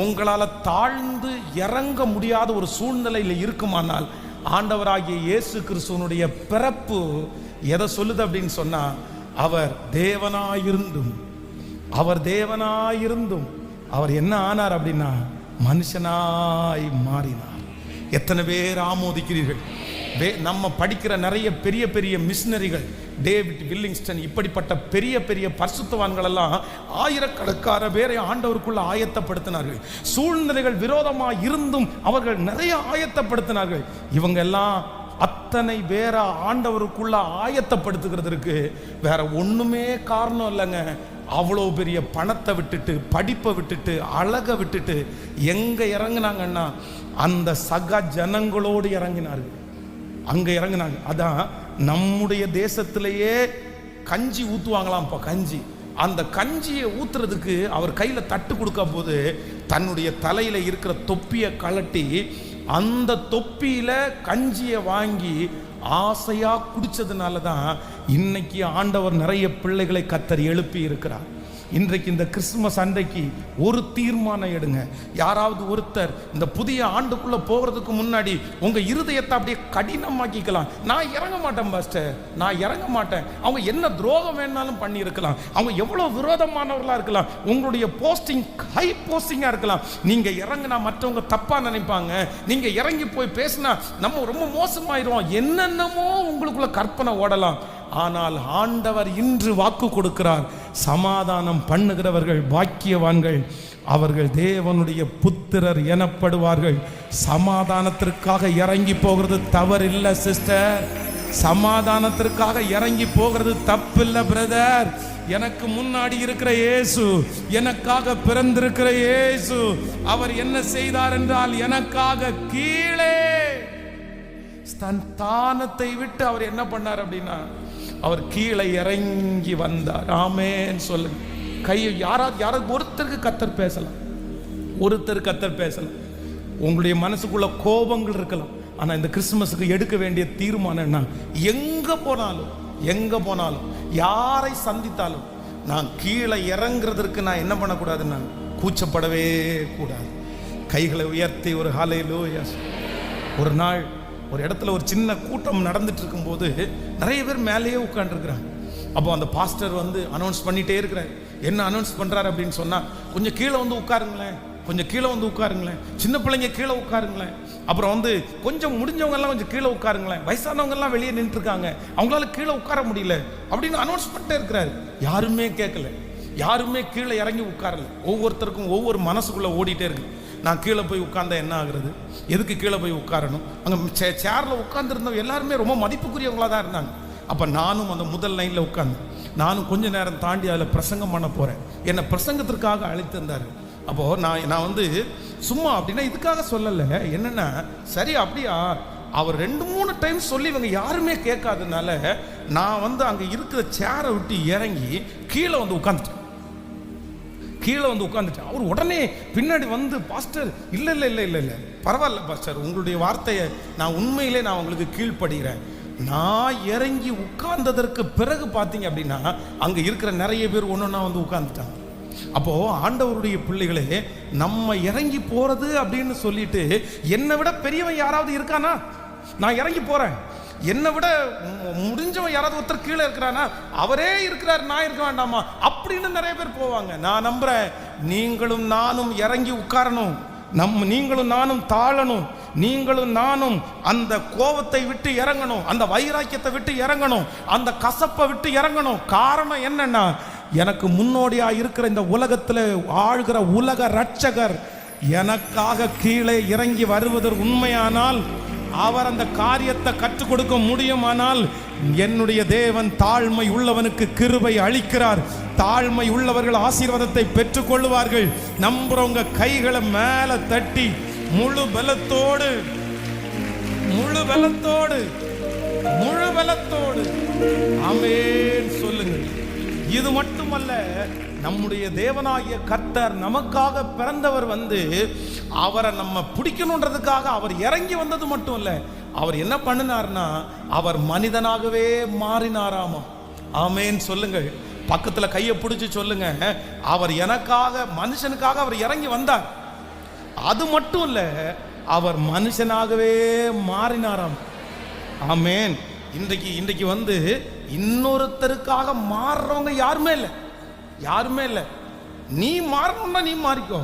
உங்களால் தாழ்ந்து இறங்க முடியாத ஒரு சூழ்நிலையில் இருக்குமானால், ஆண்டவராகிய இயேசு கிறிஸ்துவனுடைய பிறப்பு எதை சொல்லுது அப்படின்னு சொன்னா, அவர் தேவனாயிருந்தும், அவர் தேவனாயிருந்தும் அவர் என்ன ஆனார் அப்படின்னா மனுஷனாய் மாறினார். எத்தனை பேர் ஆமோதிக்கிறீர்கள்? நம்ம படிக்கிற நிறைய பெரிய பெரிய மிஷனரிகள், டேவிட் வில்லிங்ஸ்டன், இப்படிப்பட்ட பெரிய பெரிய பரிசுத்தவான்கள் எல்லாம் ஆயிரக்கணக்கான பேரை ஆண்டவருக்குள்ள ஆயத்தப்படுத்தினார்கள். சூழ்நிலைகள் விரோதமாக இருந்தும் அவர்கள் நிறைய ஆயத்தப்படுத்தினார்கள். இவங்க எல்லாம் அத்தனை பேர ஆண்டவருக்குள்ள ஆயத்தப்படுத்துகிறதுக்கு வேற ஒண்ணுமே காரணம் இல்லைங்க. அவ்வளோ பெரிய பணத்தை விட்டுட்டு, படிப்பை விட்டுட்டு, அழகை விட்டுட்டு எங்க இறங்கினாங்கன்னா அந்த சக ஜனங்களோடு இறங்கினார்கள். அங்க இறங்கினாங்க. அதான் நம்முடைய தேசத்திலேயே கஞ்சி ஊத்துவாங்களாம். இப்போ கஞ்சி, அந்த கஞ்சியை ஊத்துறதுக்கு அவர் கையில தட்டு கொடுக்க போது தன்னுடைய தலையில இருக்கிற தொப்பியை கழட்டி அந்த தொப்பியில கஞ்சியை வாங்கி ஆசையா குடிச்சதுனால தான் இன்னைக்கு ஆண்டவர் நிறைய பிள்ளைகளை கர்த்தர் எழுப்பி இருக்கிறார். இன்றைக்கு இந்த கிறிஸ்துமஸ் அன்றைக்கு ஒரு தீர்மானம் எடுங்க. யாராவது ஒருத்தர் இந்த புதிய ஆண்டுக்குள்ள போகிறதுக்கு முன்னாடி உங்க இருதயத்தை அப்படியே கடினமாக்கிக்கலாம். நான் இறங்க மாட்டேன் பாஸ்டர், நான் இறங்க மாட்டேன். அவங்க என்ன துரோகம் வேணாலும் பண்ணி இருக்கலாம், அவங்க எவ்வளவு விரோதமானவர்களா இருக்கலாம், உங்களுடைய போஸ்டிங் ஹை போஸ்டிங்கா இருக்கலாம். நீங்க இறங்கினா மற்றவங்க தப்பா நினைப்பாங்க, நீங்க இறங்கி போய் பேசினா நம்ம ரொம்ப மோசமாயிரும், என்னென்னமோ உங்களுக்குள்ள கற்பனை ஓடலாம். ஆனால் ஆண்டவர் இன்று வாக்கு கொடுக்கிறார், சமாதானம் பண்ணுகிறவர்கள் பாக்கியவான்கள், அவர்கள் தேவனுடைய புத்திரர் எனப்படுவார்கள். சமாதானத்திற்காக இறங்கி போகிறது தவறில்லை சிஸ்டர், சமாதானத்திற்காக இறங்கி போகிறது தப்பில்லை பிரதர். எனக்கு முன்னாடி இருக்கிற இயேசு, எனக்காக பிறந்திருக்கிற இயேசு, அவர் என்ன செய்தார் என்றால் எனக்காக கீழே ஸ்தானத்தை விட்டு அவர் என்ன பண்ணார் அப்படின்னா அவர் கீழே இறங்கி வந்தார். ஆமென் சொல்லுங்க. கையை யாராவது ஒருத்தருக்கு கர்த்தர் பேசலாம், ஒருத்தர் கர்த்தர் பேசலாம். உங்களுடைய மனசுக்குள்ள கோபங்கள் இருக்கலாம், ஆனா இந்த கிறிஸ்துமஸுக்கு எடுக்க வேண்டிய தீர்மானம் என்ன? எங்க போனாலும் யாரை சந்தித்தாலும் நான் கீழே இறங்குறதற்கு நான் என்ன பண்ணக்கூடாது, நான் கூச்சப்படவே கூடாது. கைகளை உயர்த்தி ஒரு ஹல்லேலூயா. ஒரு நாள் ஒரு இடத்துல ஒரு சின்ன கூட்டம் நடந்துட்டு இருக்கும்போது நிறைய பேர் மேலேயே உட்காந்துருக்குறாங்க. அப்போ அந்த பாஸ்டர் வந்து அனௌன்ஸ் பண்ணிட்டே இருக்கிறார். என்ன அனௌன்ஸ் பண்றாரு அப்படின்னு சொன்னா, கொஞ்சம் கீழே வந்து உட்காருங்களேன், கொஞ்சம் கீழே வந்து உட்காருங்களேன், சின்ன பிள்ளைங்க கீழே உட்காருங்களேன், அப்புறம் வந்து கொஞ்சம் முடிஞ்சவங்க எல்லாம் கொஞ்சம் கீழே உட்காருங்களேன், வயசானவங்க எல்லாம் வெளியே நின்று இருக்காங்க, அவங்களால கீழே உட்கார முடியல அப்படின்னு அனௌன்ஸ் பண்ணிட்டே இருக்கிறாரு. யாருமே கேட்கல, யாருமே கீழே இறங்கி உட்காரல. ஒவ்வொருத்தருக்கும் ஒவ்வொரு மனசுக்குள்ள ஓடிட்டே இருக்கு. நான் கீழே போய் உட்கார்ந்தா என்ன ஆகுறது, எதுக்கு கீழே போய் உட்காரணும்? அங்கே சேரில் உட்கார்ந்துருந்தவங்க எல்லாருமே ரொம்ப மதிப்புக்குரியவங்களாக தான் இருந்தாங்க. அப்போ நானும் அந்த முதல் லைனில் உட்கார்ந்தேன். நானும் கொஞ்ச நேரம் தாண்டி அதில் பிரசங்கம் பண்ண போகிறேன். என்னை பிரசங்கத்திற்காக அழைத்திருந்தார். அப்போது நான் வந்து சும்மா அப்படின்னா இதுக்காக சொல்லலை, என்னென்னா சரி அப்படியா அவர் 2-3 டைம் சொல்லி இவங்க யாருமே கேட்காதனால நான் வந்து அங்கே இருக்கிற சேரை விட்டு இறங்கி கீழே வந்து உட்காந்துட்டேன். அவர் உடனே பின்னாடி வந்து, பாஸ்டர் இல்லை பரவாயில்ல பாஸ்டர், உங்களுடைய வார்த்தையை நான் உண்மையிலே நான் உங்களுக்கு கீழ்ப்படுகிறேன். நான் இறங்கி உட்கார்ந்ததற்கு பிறகு பார்த்தீங்க அப்படின்னா அங்கே இருக்கிற நிறைய பேர் ஒன்றா வந்து உட்கார்ந்துட்டாங்க. அப்போ ஆண்டவருடைய பிள்ளைகளே, நம்ம இறங்கி போறது அப்படின்னு சொல்லிட்டு என்னை விட பெரியவன் யாராவது இருக்கானா? நான் இறங்கி போறேன், என்னை விட முடிஞ்சவன் யாராவது ஒருத்தர் கீழே இருக்கிறானா? அவரே இருக்கிறார், நான் இருக்க வேண்டாமா அப்படின்னு நிறைய பேர் போவாங்க. நான் நம்புறேன் நீங்களும் நானும் இறங்கி உட்காரணும், நீங்களும் நானும் தாழணும், நீங்களும் நானும் அந்த கோபத்தை விட்டு இறங்கணும், அந்த வைராக்கியத்தை விட்டு இறங்கணும், அந்த கசப்பை விட்டு இறங்கணும். காரணம் என்னன்னா, எனக்கு முன்னோடியா இருக்கிற இந்த உலகத்தில் ஆழ்கிற உலக ரட்சகர் எனக்காக கீழே இறங்கி வருவது உண்மையானால், அவர் அந்த காரியத்தை கற்றுக் கொடுக்க முடியுமானால், என்னுடைய தேவன் தாழ்மை உள்ளவனுக்கு கிருபை அளிக்கிறார். தாழ்மை உள்ளவர்கள் ஆசீர்வாதத்தை பெற்றுக் கொள்வார்கள். நம்புறவங்க கைகளை மேல தட்டி முழு பலத்தோடு ஆமென் சொல்லுங்கள். இது மட்டுமல்ல, நம்முடைய தேவனாகிய கர்த்தர் நமக்காக பிறந்தவர் வந்து அவரை நம்ம பிடிக்கணுன்றதுக்காக அவர் இறங்கி வந்தது மட்டும் இல்லை, அவர் என்ன பண்ணினார்னா அவர் மனிதனாகவே மாறினாராமா. ஆமென் சொல்லுங்கள். பக்கத்துல கையை பிடிச்சு சொல்லுங்க, அவர் எனக்காக, மனுஷனுக்காக அவர் இறங்கி வந்தார். அது மட்டும் இல்ல, அவர் மனுஷனாகவே மாறினாராம். ஆமென். இன்றைக்கு வந்து இன்னொருத்தருக்காக மாறுறவங்க யாருமே இல்லை. நீ மாறணும்னா நீ மாறிக்கோ,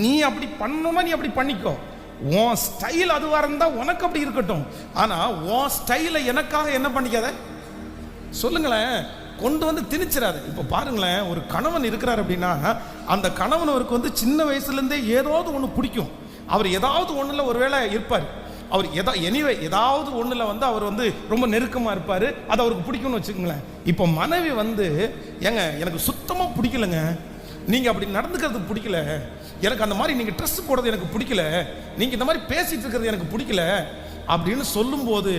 நீ அப்படி பண்ணணும்னா நீ அப்படி பண்ணிக்கோ, உன் ஸ்டைல் அதுவா இருந்தா உனக்கு அப்படி இருக்கட்டும். ஆனா உன் ஸ்டைலை எனக்காக என்ன பண்ணிக்காத சொல்லுங்களேன், கொண்டு வந்து திணிச்சிடாது. இப்போ பாருங்களேன், ஒரு கணவன் இருக்கிறார் அப்படின்னா அந்த கணவன் அவருக்கு வந்து சின்ன வயசுலேருந்தே ஏதாவது ஒன்று பிடிக்கும். அவர் ஏதாவது ஒன்றில் ஒருவேளை இருப்பார், அவர் ஏதாவது ஒன்றில் வந்து அவர் வந்து ரொம்ப நெருக்கமாக இருப்பார், அது அவருக்கு பிடிக்கும்னு வச்சுக்கோங்களேன். இப்போ மனைவி வந்து, ஏங்க எனக்கு சுத்தமாக பிடிக்கலங்க, நீங்கள் அப்படி நடந்துக்கிறது பிடிக்கல, எனக்கு அந்த மாதிரி நீங்கள் ட்ரெஸ் போடுறது எனக்கு பிடிக்கல, நீங்கள் இந்த மாதிரி பேசிகிட்டு இருக்கிறது எனக்கு பிடிக்கல அப்படின்னு சொல்லும்போது,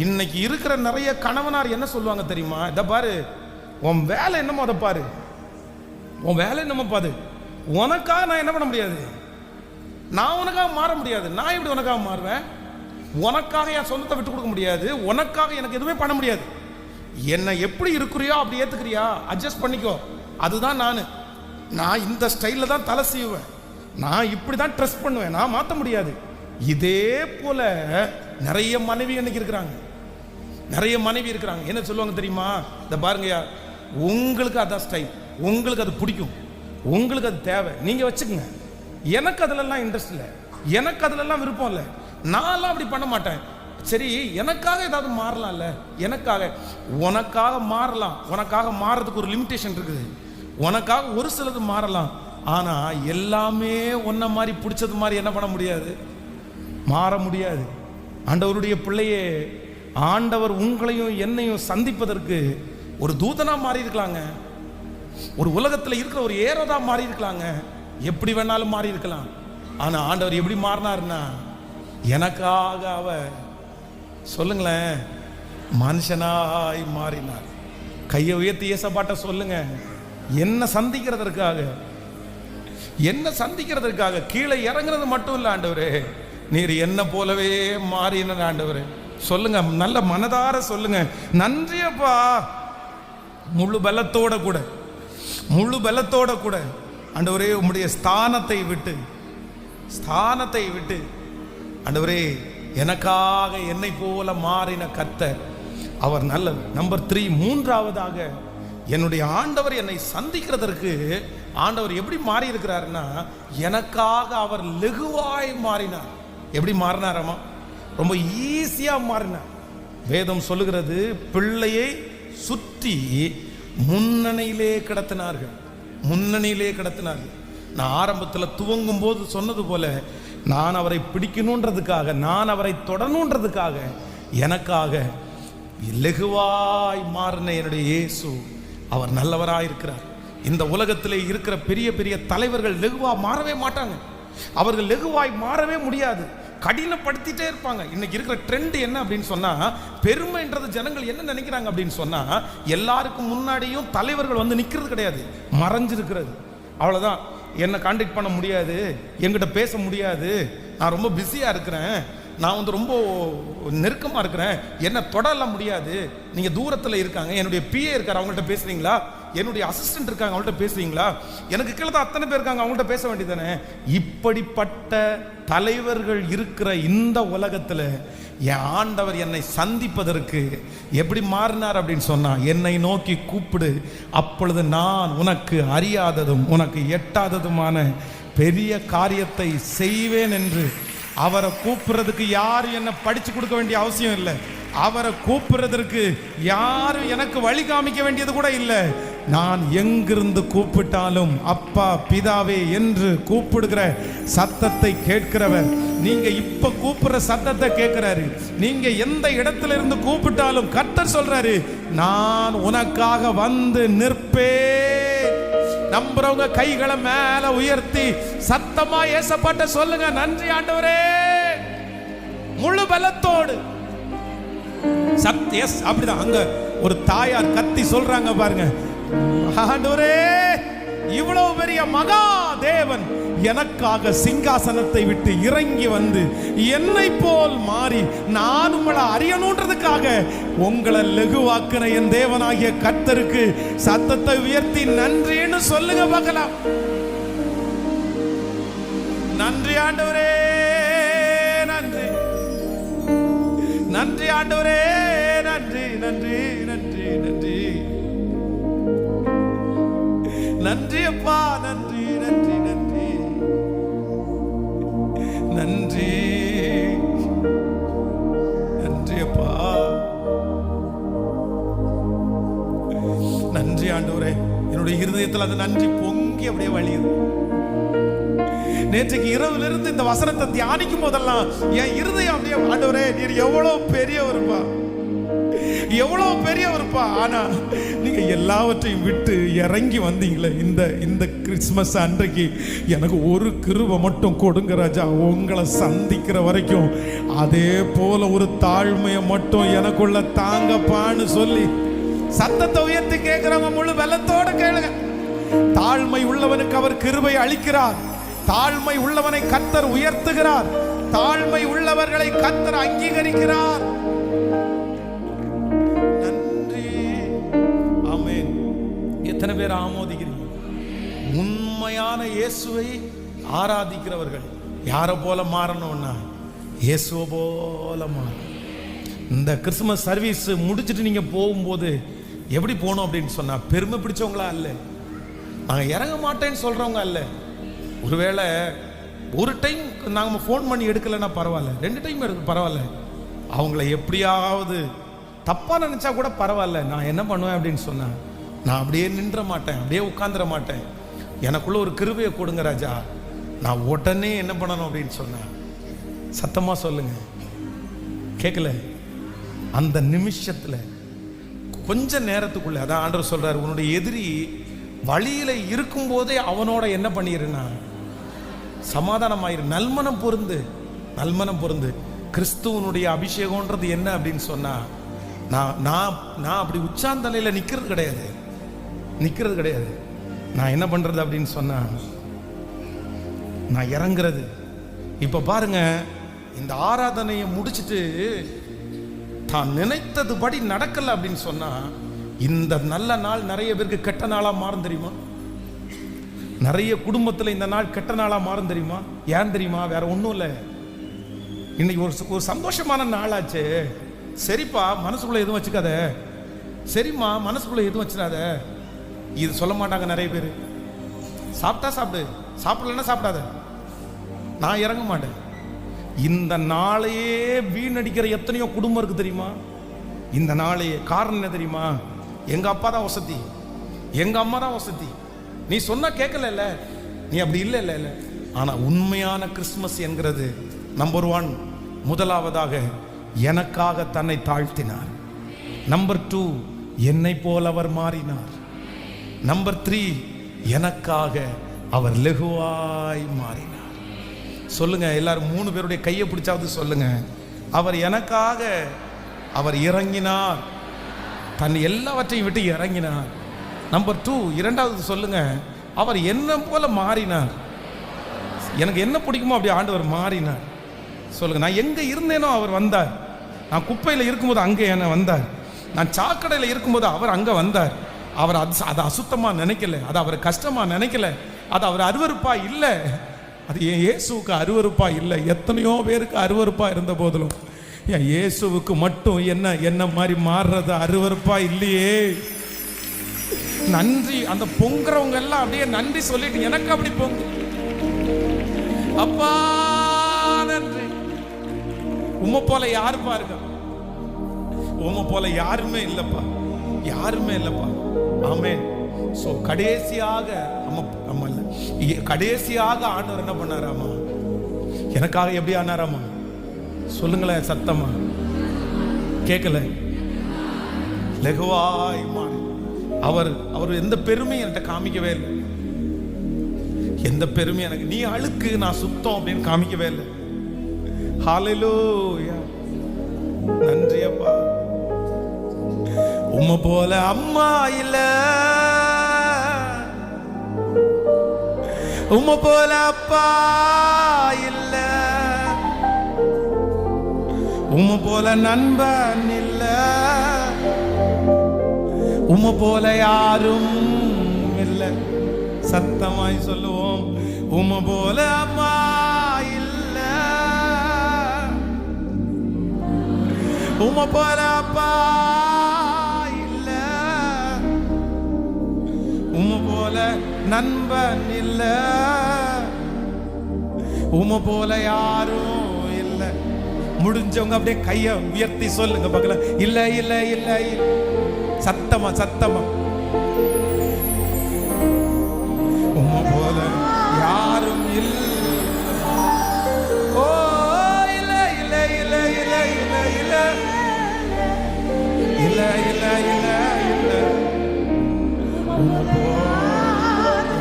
இன்னைக்கு இருக்கிற நிறைய கணவனார் என்ன சொல்லுவாங்க தெரியுமா? இதை பாரு, உன் வேலை என்னமோ அதை பாரு, உன் வேலை என்னமோ பாரு, உனக்காக நான் என்ன பண்ண முடியாது, நான் உனக்காக மாற முடியாது, நான் எப்படி உனக்காக மாறுவேன், உனக்காக என் சொந்தத்தை விட்டு கொடுக்க முடியாது, உனக்காக எனக்கு எதுவுமே பண்ண முடியாது, என்னை எப்படி இருக்கிறியோ அப்படி ஏத்துக்கிறியா, அட்ஜஸ்ட் பண்ணிக்கோ, அதுதான் நான் இந்த ஸ்டைலில் தான் தலை செய்வேன், நான் இப்படி தான் ட்ரெஸ் பண்ணுவேன், நான் மாற்ற முடியாது. இதே போல நிறைய மனைவி இன்னைக்கு இருக்கிறாங்க, நிறைய மனைவி இருக்கிறாங்க. என்ன சொல்லுவாங்க தெரியுமா? இந்த பாருங்கய்யா, உங்களுக்கு அதான் ஸ்டைல், உங்களுக்கு அது பிடிக்கும், உங்களுக்கு அது தேவை, நீங்க வச்சுக்கோங்க. எனக்கு அதுலலாம் இன்ட்ரெஸ்ட் இல்லை, எனக்கு அதுலலாம் விருப்பம் இல்லை, நான்லாம் அப்படி பண்ண மாட்டேன். சரி, எனக்காக ஏதாவது மாறலாம்ல, உனக்காக மாறலாம். உனக்காக மாறதுக்கு ஒரு லிமிட்டேஷன் இருக்குது. உனக்காக ஒரு சிலது மாறலாம். ஆனா எல்லாமே உன்ன மாதிரி பிடிச்சது மாதிரி என்ன பண்ண முடியாது, மாற முடியாது. ஆண்டவருடைய பிள்ளையே, ஆண்டவர் உங்களையும் என்னையும் சந்திப்பதற்கு ஒரு தூதனா மாறி இருக்கலாங்க, ஒரு உலகத்தில் இருக்கிற ஒரு ஏரோதா மாறி இருக்கலாங்க, எப்படி வேணாலும் மாறி இருக்கலாம். ஆனா ஆண்டவர் எப்படி மாறினார்னா, எனக்காக அவர் சொல்லுங்களேன் மனுஷனாய் மாறினார். கையை உயர்த்தி ஏசப்பாட்ட சொல்லுங்க, என்ன சந்திக்கிறதற்காக கீழே இறங்குறது மட்டும் இல்லை ஆண்டவரே, நீர் என்ன போலவே மாறின ஆண்டவரே. சொல்லுங்க, நல்ல மனதார சொல்லுங்க, நன்றியப்பா. முழு பலத்தோட கூட ஆண்டவரே, உம்முடைய ஸ்தானத்தை விட்டு ஆண்டவரே, எனக்காக என்னை போல மாறின கர்த்தர் அவர் நல்லவர். நம்பர் 3, மூன்றாவதாக, என்னுடைய ஆண்டவர் என்னை சந்திக்கிறதற்கு ஆண்டவர் எப்படி மாறி இருக்கிறாருன்னா, எனக்காக அவர் லெகுவாய் மாறினார். எப்படி மாறினாராமா? ரொம்ப ஈஸியா மாறினார். வேதம் சொல்லுகிறது, பிள்ளையை சுற்றி முன்னணியிலே கிடத்தினார்கள். நான் ஆரம்பத்தில் துவங்கும் போது சொன்னது போல, நான் அவரை பிடிக்கணுன்றதுக்காக, நான் அவரை தொடரணுன்றதுக்காக, எனக்காக லெகுவாய் மாறின என்னுடைய இயேசு அவர் நல்லவராயிருக்கிறார். இந்த உலகத்திலே இருக்கிற பெரிய பெரிய தலைவர்கள் லெகுவா மாறவே மாட்டாங்க. அவர்கள் லெகுவாய் மாறவே முடியாது, கடினப்படுத்திட்டே இருப்பாங்க. இன்னைக்கு இருக்கிற ட்ரெண்ட் என்ன அப்படின்னு சொன்னா, பெருமைன்றது ஜனங்கள் என்ன நினைக்கிறாங்க அப்படின்னு சொன்னா, எல்லாருக்கும் முன்னாடியும் தலைவர்கள் வந்து நிற்கிறது கிடையாது, மறைஞ்சிருக்கிறது. அவ்வளோதான். என்னை கான்டாக்ட் பண்ண முடியாது, என்கிட்ட பேச முடியாது, நான் ரொம்ப பிஸியாக இருக்கிறேன், நான் வந்து ரொம்ப நெருக்கமாக இருக்கிறேன், என்ன தொடரலாம் முடியாது, நீங்கள் தூரத்தில் இருக்காங்க, என்னுடைய பிஏ இருக்கார், அவங்கள்ட்ட பேசுறீங்களா, என்னுடைய அசிஸ்டன்ட் இருக்காங்க, அவங்கள்ட்ட பேசுறீங்களா, எனக்கு கீழே தான் அத்தனை பேர் இருக்காங்க, அவங்கள்ட்ட பேச வேண்டியதானே. இப்படிப்பட்ட தலைவர்கள் இருக்கிற இந்த உலகத்தில் என் ஆண்டவர் என்னை சந்திப்பதற்கு எப்படி மாறினார் அப்படின்னு சொன்னா, என்னை நோக்கி கூப்பிடு, அப்பொழுது நான் உனக்கு அறியாததும் உனக்கு எட்டாததுமான பெரிய காரியத்தை செய்வேன் என்று. அவரை கூப்பிடுறதுக்கு யாரும் என்ன படிச்சு கொடுக்க வேண்டிய அவசியம் இல்லை, அவரை கூப்பிடுறதற்கு யாரும் எனக்கு வழி காமிக்க வேண்டியது கூட இல்லை. நான் எங்கிருந்து கூப்பிட்டாலும் அப்பா பிதாவே என்று கூப்பிடுகிற சத்தத்தை கேட்கிறவர். நீங்க இப்ப கூப்பிடுற சத்தத்தை கேட்கிறாரு. நீங்க எந்த இடத்துல இருந்து கூப்பிட்டாலும் கர்த்தர் சொல்றாரு, நான் உனக்காக வந்து நிற்பேன். நம்புறவங்க கைகளை மேல உயர்த்தி சத்தமா ஏசப்பாட்ட சொல்லுங்க, நன்றி ஆண்டவரே. முழு பலத்தோடு சத்தியஸ். அப்படிதான் அங்க ஒரு தாயார் கத்தி சொல்றாங்க பாருங்க, ஆண்டவரே, இவ்வளவு பெரிய மகா தேவன் எனக்காக சிங்காசனத்தை விட்டு இறங்கி வந்து என்னை போல் மாறி நான் உங்களை அறியணுன்றதுக்காக உங்களை லெகுவாக்குன என் தேவனாகிய கர்த்தருக்கு சத்தத்தை உயர்த்தி நன்றின்னு சொல்லுங்க பார்க்கலாம். நன்றி ஆண்டவரே, நன்றி நன்றி ஆண்டவரே, நன்றி நன்றி நன்றி நன்றி நன்றி அப்பா, நன்றி நன்றி நன்றி நன்றி நன்றி அப்பா, நன்றி ஆண்டவரே. என்னுடைய இருதயத்தில் அந்த நன்றி பொங்கி அப்படியே வழியுது. நேற்றைக்கு இரவுல இருந்து இந்த வசனத்தை தியானிக்கும் போதெல்லாம் என் இருதயம் அப்படியே, ஆண்டவரே நீர் எவ்வளவு பெரியவருப்பா, எவ்வளவு பெரியவருப்பா. ஆனா நீங்க எல்லாவற்றையும் விட்டு இறங்கி வந்தீங்களே இந்த கிறிஸ்மஸ் அன்றைக்கு, எனக்கு ஒரு கிருபை மட்டும் கொடுங்க ராஜா, உங்களை சந்திக்கிற வரைக்கும் அதே போல ஒரு தாழ்மையை மட்டும் எனக்குள்ள தாங்கப்பான்னு சொல்லி சத்தத்தை உயர்த்தி கேட்கிறவங்க முழு பலத்தோட கேளுங்க. தாழ்மை உள்ளவனுக்கு அவர் கிருபை அளிக்கிறார், தாழ்மை உள்ளவனை கர்த்தர் உயர்த்துகிறார், தாழ்மை உள்ளவர்களை கர்த்தர் அங்கீகரிக்கிறார். எத்தனை பேர் ஆமோதிக்கிறீங்க? உண்மையான இயேசுவை ஆராதிக்கிறவர்கள் யாரை போல மாறணும்னா இயேசுவை போல மாறணும். இந்த கிறிஸ்துமஸ் சர்வீஸ் முடிச்சுட்டு நீங்க போகும்போது எப்படி போகணும் அப்படின்னு சொன்னா, பெருமை பிடிச்சவங்களா அல்ல, நாங்கள் இறங்க மாட்டேன்னு சொல்றவங்க அல்ல. ஒருவேளை ஒரு டைம் நாங்கள் ஃபோன் பண்ணி எடுக்கலைன்னா பரவாயில்ல, 2 டைம் எடுக்க பரவாயில்ல, அவங்கள எப்படியாவது தப்பாக நினச்சா கூட பரவாயில்ல. நான் என்ன பண்ணுவேன் அப்படின்னு சொன்னேன், நான் அப்படியே நின்ற மாட்டேன், அப்படியே உட்காந்துட மாட்டேன். எனக்குள்ள ஒரு கிருபையை கொடுங்க ராஜா, நான் உடனே என்ன பண்ணணும் அப்படின்னு சொன்னேன். சத்தமாக சொல்லுங்க, கேட்கல? அந்த நிமிஷத்தில் கொஞ்ச நேரத்துக்குள்ள, அதான் ஆண்டவர் சொல்றாரு, உன்னுடைய எதிரி வழியில இருக்கும் போதே அவனோட என்ன பண்ணிருன்னா சமாதானமாயிரு, நல்மனம் பொருந்து, நல்மனம் பொருந்து. கிறிஸ்துவனுடைய அபிஷேகம்ன்றது என்ன அப்படின்னு சொன்னா, நான் அப்படி உச்சாந்தலையில நிக்கிறது கிடையாது. நான் என்ன பண்றது அப்படின்னு சொன்னா, நான் இறங்குறது. இப்ப பாருங்க, இந்த ஆராதனையை முடிச்சிட்டு தான் நினைத்தது படி நடக்கல அப்படின்னு சொன்னா, இந்த நல்ல நாள் நிறைய பேருக்கு கெட்ட நாளா மாறும் தெரியுமா? நிறைய குடும்பத்தில் இந்த நாள் கெட்ட நாளா மாறும் தெரியுமா? ஏன் தெரியுமா? வேற ஒன்றும் இல்லை. இன்னைக்கு ஒரு சந்தோஷமான நாளாச்சு, சரிப்பா மனசுக்குள்ள எதுவும் வச்சுக்காத, சரிம்மா மனசுக்குள்ள எதுவும் வச்சிடாத, இது சொல்ல மாட்டாங்க நிறைய பேர். சாப்பிட்டா சாப்பிடு, சாப்பிடலன்னா சாப்பிடாத, நான் இறங்க மாட்டேன். இந்த நாளையே வீணடிக்கிற எத்தனையோ குடும்பம் இருக்கு தெரியுமா? இந்த நாளையே. காரணம் என்ன தெரியுமா? எங்க அப்பா தான் வசதி, எங்க அம்மா தான் வசதி, நீ சொன்னா கேட்கல, நீ அப்படி இல்லை. ஆனா உண்மையான கிறிஸ்துமஸ் என்கிறது நம்பர் 1, முதலாவதாக எனக்காக தன்னை தாழ்த்தினார். நம்பர் 2, என்னை போல் அவர் மாறினார். நம்பர் 3, எனக்காக அவர் லெகுவாய் மாறினார். சொல்லுங்க எல்லாரும், 3 பேருடைய கையை பிடிச்சாவது சொல்லுங்க, அவர் எனக்காக அவர் இறங்கினார், தன் எல்லாவற்றையும் விட்டு இறங்கினார். நம்பர் 2, இரண்டாவது சொல்லுங்க, அவர் என்ன போல மாறினார். எனக்கு என்ன பிடிக்குமோ அப்படி ஆண்டவர் மாறினார். சொல்லுங்க, நான் எங்க இருந்தேனோ அவர் வந்தார். நான் குப்பையில் இருக்கும்போது அங்கே என்ன வந்தார். நான் சாக்கடையில் இருக்கும்போது அவர் அங்கே வந்தார். அவர் அதை அசுத்தமா நினைக்கல, அது அவர் கஷ்டமா நினைக்கல, அது அவர் அருவருப்பா இல்லை. அது என் இயேசுவுக்கு அருவருப்பா இல்லை. எத்தனையோ பேருக்கு அருவருப்பா இருந்த போதிலும் என் இயேசுவுக்கு மட்டும் என்ன மாதிரி மாறுறது அருவருப்பா இல்லையே. நன்றி. அந்த பொங்குறவங்க எல்லாம் அப்படியே நன்றி சொல்லிட்டு எனக்கு அப்படி பொங்கு, அப்பா நன்றி. உம்மை போல யாரு பாருங்க, உம்மை போல யாருமே இல்லப்பா, யாருமே இல்லப்பா. ஆமென். சோ கடைசியாக கடைசியாக ஆண்டவர் என்ன பண்ணாராமா? எனக்காக எப்படி ஆனாராமா? சொல்லுங்களேன் சத்தமா, கேட்கல? லெகுவாய் மாறி. அவர் எந்த பெருமையும் என்கிட்ட காமிக்கவே இல்லை. எந்த பெருமையும் எனக்கு, நீ அழுக்கு நான் சுத்தம் அப்படின்னு காமிக்கவே இல்லை. ஹல்லேலூயா, நன்றி அப்பா. உம்மை போல அம்மா இல்ல, உம்மை போல அப்பா இல்ல, உம்மை போல நண்பன் இல்ல, உம்மை போல யாரும் இல்ல. சத்தமாய் சொல்லுவோம், உம்மை போல அம்மா இல்ல, உம்மை போல அப்பா இல்ல, உம்மை போல நண்பன் இல்ல, உம்மை போல யாரும் இல்ல. முடிஞ்சவங்க அப்படியே கைய உயர்த்தி சொல்லுங்க பார்க்கலாம். இல்ல இல்ல இல்ல, சத்தமா சத்தமா, உம்மை போல யாரும் இல்ல. ஓ இல்ல இல்ல இல்ல இல்ல இல்ல இல்ல இல்ல இல்ல இல்ல இல்ல, உம்மை போல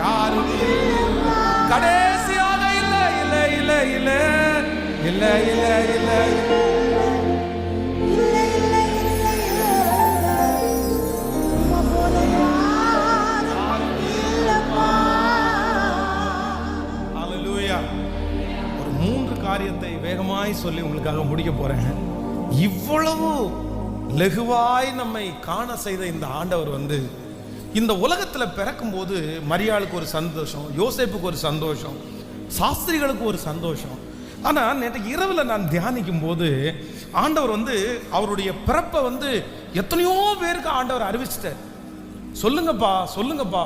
யாரும் இல்ல. கடைசியாக இல்ல இல்ல இல்ல இல்ல இல்ல இல்ல இல்ல. ஒரு 3 காரியத்தை வேகமாய் சொல்லி உங்களுக்காக முடிக்க போறேன். இவ்வளவு லெகுவாய் நம்மை காண செய்த இந்த ஆண்டவர் இந்த உலகத்தில் பிறக்கும்போது மரியாளுக்கு ஒரு சந்தோஷம், யோசேப்புக்கு ஒரு சந்தோஷம், சாஸ்திரிகளுக்கு ஒரு சந்தோஷம். ஆனால் நேற்று இரவில் நான் தியானிக்கும் போது ஆண்டவர் அவருடைய பிறப்பை எத்தனையோ பேருக்கு ஆண்டவர் அறிவிச்சிட்டார். சொல்லுங்கப்பா சொல்லுங்கப்பா,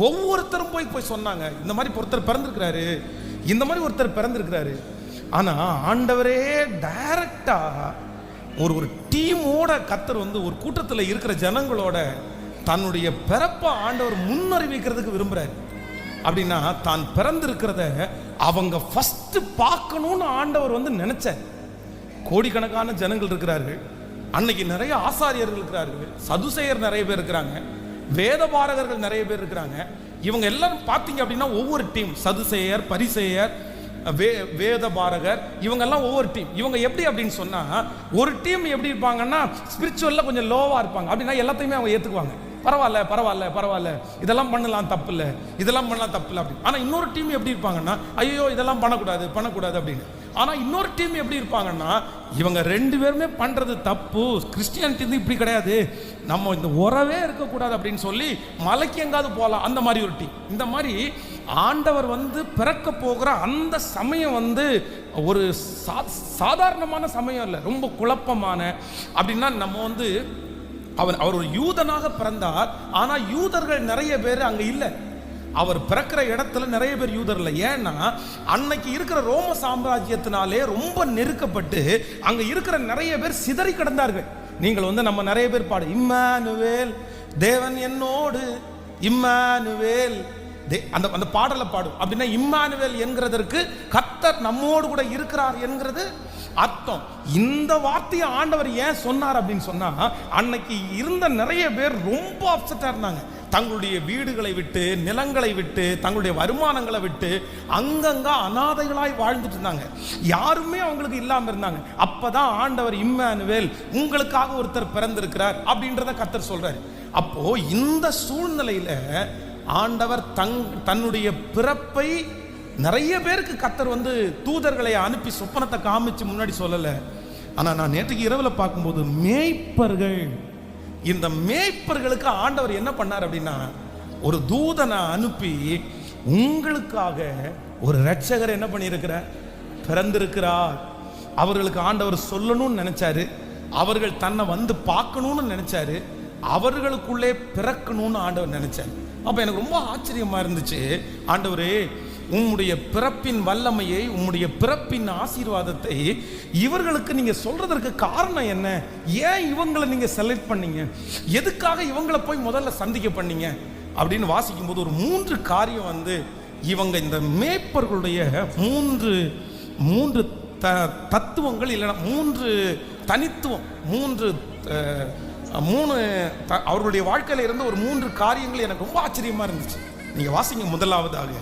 ஒவ்வொருத்தரும் போய் சொன்னாங்க, இந்த மாதிரி ஒருத்தர் பிறந்திருக்கிறாரு, இந்த மாதிரி ஒருத்தர் பிறந்திருக்கிறாரு. ஆனால் ஆண்டவரே டைரக்டா ஒரு டீமோட கர்த்தர் ஒரு கூட்டத்தில் இருக்கிற ஜனங்களோட தன்னுடைய பிறப்பை ஆண்டவர் முன்னறிவிக்கிறதுக்கு விரும்புறாரு. அப்படின்னா தான் பிறந்திருக்கிறத அவங்க ஃபர்ஸ்ட் பார்க்கணும்னு ஆண்டவர் நினைச்சார். கோடிக்கணக்கான ஜனங்கள் இருக்கிறார்கள், அன்னைக்கு நிறைய ஆசாரியர்கள் இருக்கிறார்கள், சதுசேயர் நிறைய பேர் இருக்கிறாங்க, வேதபாரகர்கள் நிறைய பேர் இருக்கிறாங்க. இவங்க எல்லாரும் பார்த்தீங்க அப்படின்னா ஒவ்வொரு டீம், சதுசேயர், பரிசேயர், வேதபாரகர், இவங்கெல்லாம் ஒவ்வொரு டீம். இவங்க எப்படி அப்படின்னு சொன்னா, ஒரு டீம் எப்படி இருப்பாங்கன்னா ஸ்பிரிச்சுவல்ல கொஞ்சம் லோவா இருப்பாங்க. அப்படின்னா எல்லாத்தையுமே அவங்க ஏத்துக்குவாங்க, பரவாயில்ல பரவாயில்ல பரவாயில்ல, இதெல்லாம் பண்ணலாம் தப்பு இல்லை, இதெல்லாம் பண்ணலாம் தப்பு இல்லை அப்படின்னு. ஆனால் இன்னொரு டீம் எப்படி இருப்பாங்கன்னா, ஐயோ இதெல்லாம் பண்ணக்கூடாது அப்படின்னு. ஆனால் இன்னொரு டீம் எப்படி இருப்பாங்கன்னா, இவங்க ரெண்டு பேருமே பண்றது தப்பு, கிறிஸ்டியானிட்டி இப்படி கிடையாது, நம்ம இந்த உறவே இருக்கக்கூடாது அப்படின்னு சொல்லி மலைக்கு எங்காவது போகலாம், அந்த மாதிரி ஒரு டீம். இந்த மாதிரி ஆண்டவர் பிறக்க போகிற அந்த சமயம் ஒரு சாதாரணமான சமயம் இல்லை, ரொம்ப குழப்பமான. அப்படின்னா நம்ம அவர் ஒரு யூதனாக பிறந்தார், ஆனா யூதர்கள் நிறைய பேர் அங்க இல்லை. அவர் பிறக்கிற இடத்துல நிறைய பேர் யூதர் இல்லை. ஏன்னா அன்னைக்கு இருக்கிற ரோம சாம்ராஜ்யத்தினாலே ரொம்ப நெருக்கப்பட்டு அங்க இருக்கிற நிறைய பேர் சிதறி கிடந்தார்கள். நீங்கள் நம்ம நிறைய பேர் பாடு, இம்மானுவேல் தேவன் என்னோடு, இம்மானுவேல் அந்த பாடலை பாடும். அப்படின்னா இம்மானுவேல் என்கிறதற்கு கர்த்தர் நம்மோடு கூட இருக்கிறார் என்கிறது அர்த்தம். இந்த வார்த்தையை ஆண்டவர் ஏன் சொன்னார் அப்படின்னு சொன்னா, அன்னைக்கு இருந்த நிறைய பேர் ரொம்ப அப்செட்டா இருந்தாங்க. தங்களுடைய வீடுகளை விட்டு, நிலங்களை விட்டு, தங்களுடைய வருமானங்களை விட்டு அங்கங்க அனாதைகளாய் வாழ்ந்துட்டு இருந்தாங்க. யாருமே அவங்களுக்கு இல்லாம இருந்தாங்க. அப்பதான் ஆண்டவர் இம்மானுவேல், உங்களுக்காக ஒருத்தர் பிறந்திருக்கிறார் அப்படின்றத கர்த்தர் சொல்றாரு. அப்போ இந்த சூழ்நிலையில ஆண்டவர் தன்னுடைய பிறப்பை நிறைய பேருக்கு கர்த்தர் தூதர்களை அனுப்பி சொப்பனத்தை காமிச்சு முன்னாடி சொல்லல. ஆனா நான் நேற்றுக்கு இரவில் பார்க்கும்போது மேய்ப்பர்கள், இந்த மேய்ப்பர்களுக்கு ஆண்டவர் என்ன பண்ணார் அப்படின்னா, ஒரு தூதனை அனுப்பி உங்களுக்காக ஒரு இரட்சகர் என்ன பண்ணியிருக்கிறார், பிறந்திருக்கிறார். அவர்களுக்கு ஆண்டவர் சொல்லணும்னு நினைச்சாரு, அவர்கள் தன்னை பார்க்கணும்னு நினைச்சாரு, அவர்களுக்குள்ளே பிறக்கணும்னு ஆண்டவர் நினைச்சாரு. அப்ப எனக்கு ரொம்ப ஆச்சரியமா இருந்துச்சு, ஆண்டவரே உம்முடைய பிறப்பின் வல்லமையை, உம்முடைய பிறப்பின் ஆசீர்வாதத்தை இவர்களுக்கு நீங்க சொல்றதற்கு காரணம் என்ன? ஏன் இவங்களை நீங்க செலக்ட் பண்ணீங்க? எதுக்காக இவங்களை போய் முதல்ல சந்திக்க பண்ணீங்க அப்படின்னு வாசிக்கும் போது ஒரு 3 காரியம் இவங்க இந்த மேய்ப்பர்களுடைய மூன்று தத்துவங்கள், இல்லைன்னா 3 தனித்துவம், 3 அவர்களுடைய வாழ்க்கையில இருந்த ஒரு 3 காரியங்கள் எனக்கு ரொம்ப ஆச்சரியமா இருந்துச்சு. நீங்க வாசிங்க. முதலாவதாக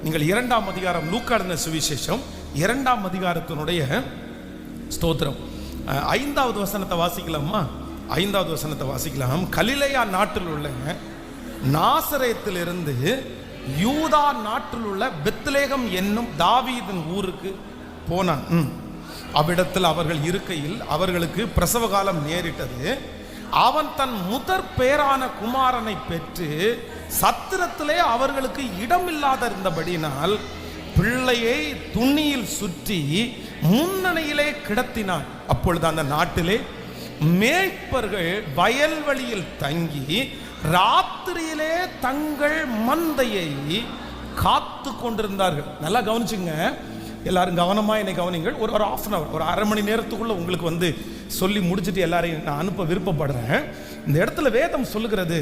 நீங்கள் 2ஆம் அதிகாரம், லூக்கா எழுதின சுவிசேஷம் 2ஆம் அதிகாரத்தினுடைய ஸ்தோத்திரம் 5வது வசனத்தை வாசிக்கலாமா? 5வது வசனத்தை வாசிக்கலாம். கலிலேயா நாட்டில் உள்ள நாசரேத்திலிருந்து யூதா நாட்டில் உள்ள பெத்லேகம் என்னும் தாவீதின் ஊருக்கு போனான். அவ்விடத்தில் அவர்கள் இருக்கையில் அவர்களுக்கு பிரசவ காலம் நேரிட்டது. அவன் தன் முதற் பேரான குமாரனை பெற்று சத்திரத்திலே அவர்களுக்கு இடமில்லாத இருந்தபடினால் பிள்ளையை துணியில் சுற்றி முன்னணியிலே கிடத்தினான். அப்பொழுது அந்த நாட்டிலே மேய்ப்பர்கள் வயல்வெளியில் தங்கி ராத்திரியிலே தங்கள் மந்தையை காத்து கொண்டிருந்தார்கள். நல்லா கவனிச்சுங்க, எல்லாரும் கவனமா என்னை கவனிங்கள். ஒரு ½ அன் அவர், ஒரு அரை மணி நேரத்துக்குள்ள உங்களுக்கு சொல்லி முடிச்சுட்டு எல்லாரையும் நான் அனுப்ப விருப்பப்படுறேன். இந்த இடத்துல வேதம் சொல்லுகிறது,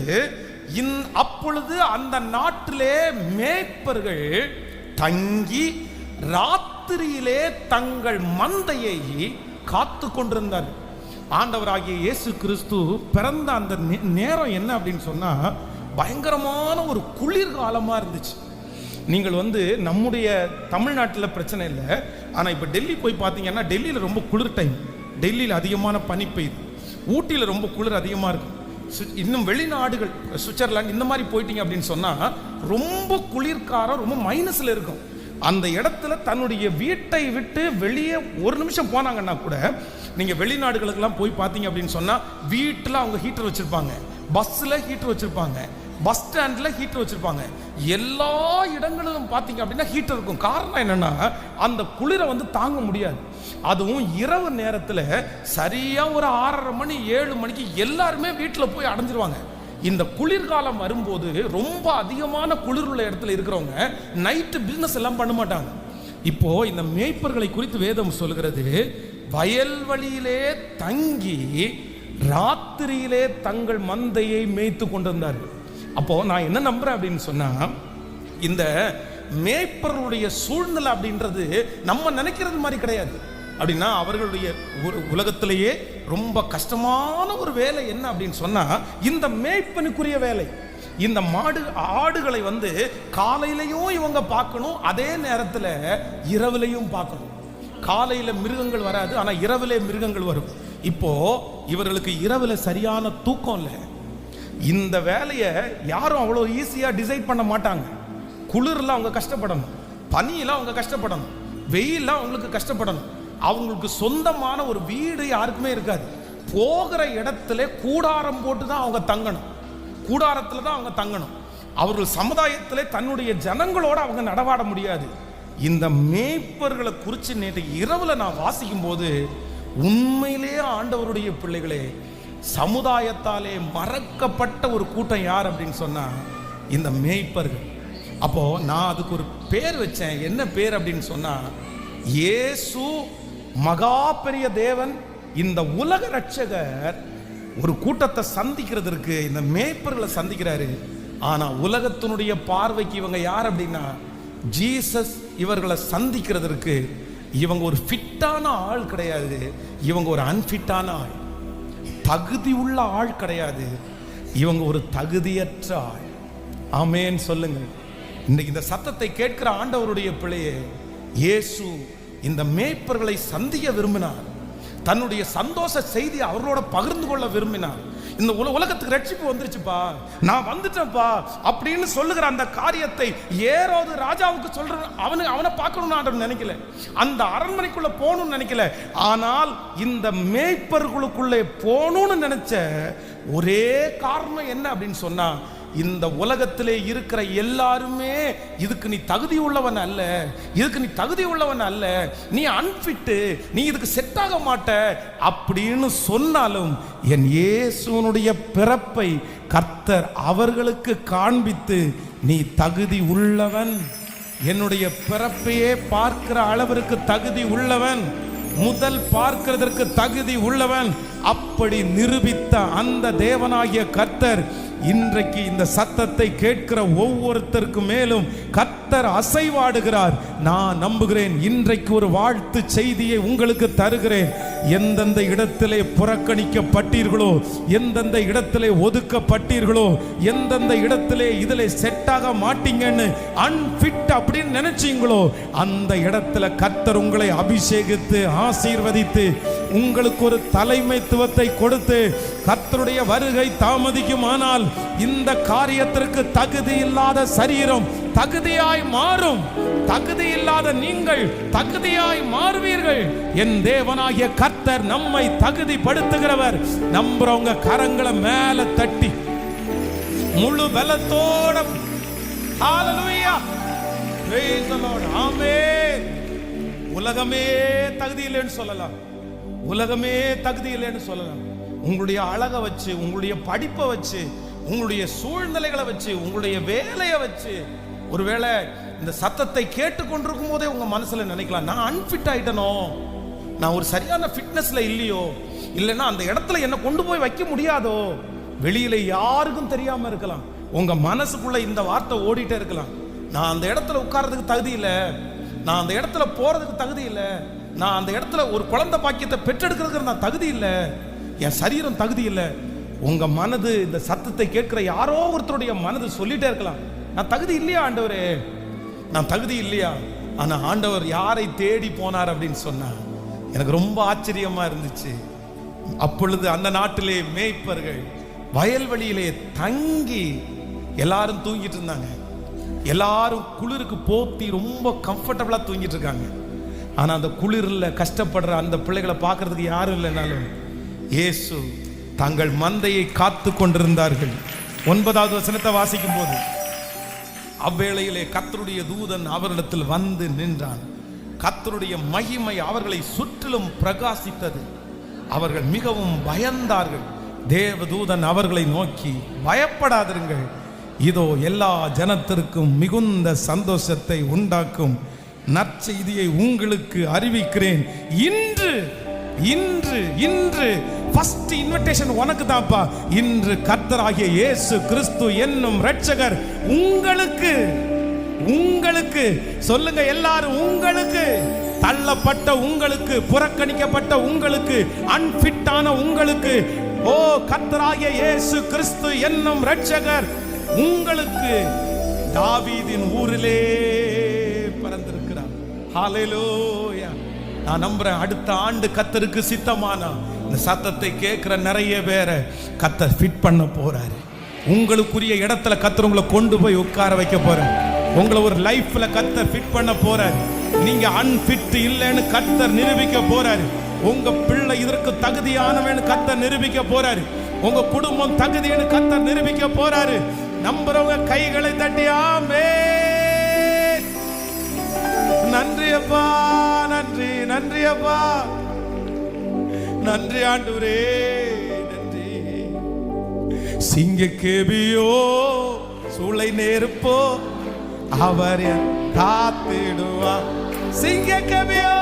அப்பொழுது அந்த நாட்டிலே மேய்ப்பர்கள் தங்கி ராத்திரியிலே தங்கள் மந்தையை காத்து கொண்டிருந்தார்கள். ஆண்டவராகிய இயேசு கிறிஸ்து பிறந்த அந்த நேரம் என்ன அப்படின்னு சொன்னா, பயங்கரமான ஒரு குளிர்காலமா இருந்துச்சு. நீங்கள் நம்முடைய தமிழ்நாட்டில் பிரச்சனை இல்லை, ஆனால் இப்போ டெல்லி போய் பார்த்தீங்கன்னா டெல்லியில் ரொம்ப குளிர் டைம், டெல்லியில் அதிகமான பனி பெய்யுது, ஊட்டியில் ரொம்ப குளிர் அதிகமாக இருக்கும். இன்னும் வெளிநாடுகள் சுவிட்சர்லாந்து இந்த மாதிரி போயிட்டீங்க அப்படின்னு சொன்னால் ரொம்ப குளிர்காரம், ரொம்ப மைனஸில் இருக்கும். அந்த இடத்துல தன்னுடைய வீட்டை விட்டு வெளியே ஒரு நிமிஷம் போனாங்கன்னா கூட, நீங்கள் வெளிநாடுகளுக்கெல்லாம் போய் பார்த்தீங்க அப்படின்னு சொன்னால் வீட்டில் அவங்க ஹீட்டர் வச்சுருப்பாங்க, பஸ்ஸில் ஹீட்டர் வச்சுருப்பாங்க, பஸ் ஸ்டாண்ட்ல ஹீட்டர் வச்சிருப்பாங்க. எல்லா இடங்களிலும் பார்த்தீங்க அப்படின்னா ஹீட்டர் இருக்கும். காரணம் என்னன்னா அந்த குளிரை வந்து தாங்க முடியாது. அதுவும் இரவு நேரத்தில் சரியா ஒரு 6:30 மணி 7 மணிக்கு எல்லாருமே வீட்டில் போய் அடைஞ்சிருவாங்க. இந்த குளிர்காலம் வரும்போது ரொம்ப அதிகமான குளிர் உள்ள இடத்துல இருக்கிறவங்க நைட்டு பிசினஸ் எல்லாம் பண்ண மாட்டாங்க. இப்போ இந்த மேய்ப்பர்களை குறித்து வேதம் சொல்கிறது, வயல்வெளியிலே தங்கி ராத்திரியிலே தங்கள் மந்தையை மேய்த்து கொண்டிருந்தார்கள். அப்போ நான் என்ன நம்புறேன் அப்படின்னு சொன்னா, இந்த மேய்ப்பர்களுடைய சூழ்நிலை அப்படின்றது நம்ம நினைக்கிறது மாதிரி கிடையாது. அப்படின்னா அவர்களுடைய உலகத்திலேயே ரொம்ப கஷ்டமான ஒரு வேலை என்ன அப்படின்னு சொன்னா இந்த மேய்ப்பனுக்குரிய வேலை. இந்த ஆடுகளை வந்து காலையிலையும் இவங்க பார்க்கணும், அதே நேரத்தில் இரவுலையும் பார்க்கணும். காலையில மிருகங்கள் வராது, ஆனா இரவிலே மிருகங்கள் வரும். இப்போ இவர்களுக்கு இரவுல சரியான தூக்கம் இல்லை. இந்த வேலையை யாரும் அவ்வளோ ஈஸியா டிசைட் பண்ண மாட்டாங்க. குளிர்ல அவங்க கஷ்டப்படணும், பனியில அவங்க கஷ்டப்படணும், வெயில அவங்களுக்கு கஷ்டப்படணும். அவங்களுக்கு சொந்தமான ஒரு வீடு யாருக்குமே இருக்காது. போகிற இடத்துல கூடாரம் போட்டு தான் அவங்க தங்கணும், கூடாரத்தில் தான் அவங்க தங்கணும். அவர்கள் சமுதாயத்தில் தன்னுடைய ஜனங்களோட அவங்க நடவாட முடியாது. இந்த மேய்ப்பர்களை குறித்து நேற்று இரவுல நான் வாசிக்கும் போது உண்மையிலேயே ஆண்டவருடைய பிள்ளைகளே, சமுதாயத்தாலே மறக்கப்பட்ட ஒரு கூட்டம் யார் அப்படின்னு சொன்னா இந்த மேய்ப்பர்கள். அப்போ நான் அதுக்கு ஒரு பேர் வச்சேன். என்ன பேர் அப்படின்னு சொன்னா, இயேசு மகா பெரிய தேவன், இந்த உலக ரட்சகர் ஒரு கூட்டத்தை சந்திக்கிறதுக்கு இந்த மேய்ப்பர்களை சந்திக்கிறாரு. ஆனா உலகத்தினுடைய பார்வைக்கு இவங்க யார் அப்படின்னா ஜீசஸ் இவர்களை சந்திக்கிறதுக்கு இவங்க ஒரு ஃபிட்டான ஆள் கிடையாது, இவங்க ஒரு அன்ஃபிட்டான ஆள். தகுதி உள்ள ஆள் கிடையாது, இவங்க ஒரு தகுதியற்ற ஆள். ஆமென் சொல்லுங்க. இன்னைக்கு இந்த சத்தத்தை கேட்கிற ஆண்டவருடைய பிள்ளையே, இயேசு இந்த மேய்ப்பர்களை சந்திக்க விரும்பினார். தன்னுடைய சந்தோஷ செய்தி அவர்களோட பகிர்ந்து கொள்ள விரும்பினார். இந்த உலகத்துக்கு ரட்சிப்பு வந்துருச்சுப்பா, நான் வந்துட்டேன்ப்பா அப்படின்னு சொல்லுகிற அந்த காரியத்தை ஏரோது ராஜாவுக்கு சொல்ற அவனை பார்க்கணும்னு ஆண்டவர் நினைக்கல, அந்த அரண்மனைக்குள்ள போகணும்னு நினைக்கல. ஆனால் இந்த மேய்ப்பர்களுக்குள்ளே போகணும்னு நினைச்ச ஒரே காரணம் என்ன அப்படின்னு சொன்னா, இந்த உலகத்திலே இருக்கிற எல்லாருமே இதுக்கு நீ தகுதி உள்ளவன் அல்ல, இதுக்கு நீ தகுதி உள்ளவன் அல்ல, நீ அன்ஃபிட்டு, நீ இதுக்கு செட் ஆக மாட்ட அப்படின்னு சொன்னாலும் என் இயேசுனுடைய பிறப்பை கர்த்தர் அவர்களுக்கு காண்பித்து நீ தகுதி உள்ளவன், என்னுடைய பிறப்பையே பார்க்கிற அளவிற்கு தகுதி உள்ளவன், முதல் பார்க்கிறதற்கு தகுதி உள்ளவன், அப்படி நிரூபித்த அந்த தேவனாகிய கர்த்தர் இன்றைக்கு இந்த சத்தத்தை கேட்கிற ஒவ்வொருத்தருக்கு மேலும் கர்த்தர் அசைவாடுகிறார். நான் நம்புகிறேன். இன்றைக்கு ஒரு வாழ்த்து செய்தியை உங்களுக்கு தருகிறேன். எந்தெந்த இடத்திலே புறக்கணிக்கப்பட்டீர்களோ, எந்தெந்த இடத்திலே ஒதுக்கப்பட்டீர்களோ, எந்தெந்த இடத்திலே இதிலே செட்டாக மாட்டீங்கன்னு அன்ஃபிட் அப்படின்னு நினைச்சீங்களோ, அந்த இடத்துல கர்த்தர் உங்களை அபிஷேகித்து ஆசீர்வதித்து உங்களுக்கு ஒரு தலைமைத்துவத்தை கொடுத்து, கர்த்தருடைய வருகை தாமதிக்குமானால் இந்த காரியத்திற்கு தகுதி இல்லாத சரீரம் தகுதியாய் மாறும். தகுதி இல்லாத நீங்கள் தகுதியாய் மாறுவீர்கள். என் தேவனாகிய கர்த்தர் நம்மை தகுதிப்படுத்துகிறவர். நம்புறவங்க கரங்களை மேல தட்டி முழு பலத்தோட ஹalleluya praise the Lord ஆமென். உலகமே தகுதி இல்லைன்னு சொல்லலாம், உலகமே தகுதி இல்லைன்னு சொல்லலாம். உங்களுடைய அழகை வச்சு, உங்களுடைய படிப்பை வச்சு, உங்களுடைய சூழ்நிலைகளை வச்சு, உங்களுடைய வேலையை வச்சு, ஒருவேளை இந்த சத்தத்தை கேட்டுக்கொண்டிருக்கும் போதே உங்க மனசுல நினைக்கலாம், நான் அன்ஃபிட் ஆயிட்டனோ, நான் ஒரு சரியான ஃபிட்னஸ்ல இல்லையோ, இல்லைன்னா அந்த இடத்துல என்ன கொண்டு போய் வைக்க முடியாதோ. வெளியில யாருக்கும் தெரியாம இருக்கலாம், உங்க மனசுக்குள்ள இந்த வார்த்தை ஓடிட்டே இருக்கலாம், நான் அந்த இடத்துல உட்கார்றதுக்கு தகுதி இல்லை, நான் அந்த இடத்துல போறதுக்கு தகுதி இல்லை, நான் அந்த இடத்துல ஒரு குழந்தை பாக்கியத்தை பெற்றெடுக்கிறதுக்கு நான் தகுதி இல்லை, என் சரீரம் தகுதி இல்லை. உங்க மனது இந்த சத்தத்தை கேட்கிற யாரோ ஒருத்தருடைய மனது சொல்லிட்டே இருக்கலாம், நான் தகுதி இல்லையா ஆண்டவரே, நான் தகுதி இல்லையா. ஆனா ஆண்டவர் யாரை தேடி போனார் அப்படின்னு சொன்னா எனக்கு ரொம்ப ஆச்சரியமா இருந்துச்சு. அப்பொழுது அந்த நாட்டிலே மேய்ப்பர்கள் வயல்வெளியிலே தங்கி எல்லாரும் தூங்கிட்டு இருந்தாங்க. எல்லாரும் குளிருக்கு போத்தி ரொம்ப கம்ஃபர்டபுளா தூங்கிட்டு இருக்காங்க. ஆனா அந்த குளிரில் கஷ்டப்படுற அந்த பிள்ளைகளை பார்க்கறதுக்கு யாரும் இல்லைனாலும் இயேசு தங்கள் மந்தையை காத்து கொண்டிருந்தார்கள். 9வது வசனத்தை வாசிக்கும் போது, அவ்வேளையிலே கர்த்தருடைய தூதன் அவரிடத்தில் வந்து நின்றான். கர்த்தருடைய மகிமை அவர்களை சுற்றிலும் பிரகாசித்தது. அவர்கள் மிகவும் பயந்தார்கள். தேவதூதன் அவர்களை நோக்கி, பயப்படாதிருங்கள், இதோ எல்லா ஜனத்திற்கும் மிகுந்த சந்தோஷத்தை உண்டாக்கும் நற்செய்தியை உங்களுக்கு அறிவிக்கிறேன். இன்று இன்று இன்று ஃபர்ஸ்ட் இன்விடேஷன் உனக்கு தான்ப்பா. இன்று கர்த்தராகிய இயேசு கிறிஸ்து என்னும் இரட்சகர் உங்களுக்கு உங்களுக்கு சொல்லுங்க எல்லாரும், உங்களுக்கு தள்ளப்பட்ட உங்களுக்கு, புறக்கணிக்கப்பட்ட உங்களுக்கு, அன்பிட்டான உங்களுக்கு, ஓ கர்த்தராகிய இயேசு கிறிஸ்து என்னும் இரட்சகர் உங்களுக்கு தாவீதின் ஊரிலே பிறந்திருக்கிறார். ஹல்லேலூயா. நான் நம்புறேன் அடுத்த ஆண்டு கர்த்தருக்கு சித்தமானா இந்த சத்தத்தை கேட்கிற நிறைய பேரை கர்த்தர் ஃபிட் பண்ண போறாரு. உங்களுக்குரிய இடத்துல கர்த்தர் உங்களை கொண்டு போய் உட்கார வைக்க போறார். உங்களை ஒரு லைஃப்ல கர்த்தர் ஃபிட் பண்ண போறாரு. நீங்க அன்ஃபிட் இல்லைன்னு கர்த்தர் நிரூபிக்க போறாரு. உங்க பிள்ளை இதற்கு தகுதியானவன்னு கர்த்தர் நிரூபிக்க போறாரு. உங்க குடும்பம் தகுதின்னு கர்த்தர் நிரூபிக்க போறாரு. நம்புறவங்க கைகளை தட்டி ஆமென். நன்றி அப்பா, நன்றி நன்றி அப்பா, நன்றி ஆண்டவரே, நன்றி. சிங்கக்கேபியோ சூளை நெருப்போ அவர் காத்திடுவார். சிங்கக்கேபியோ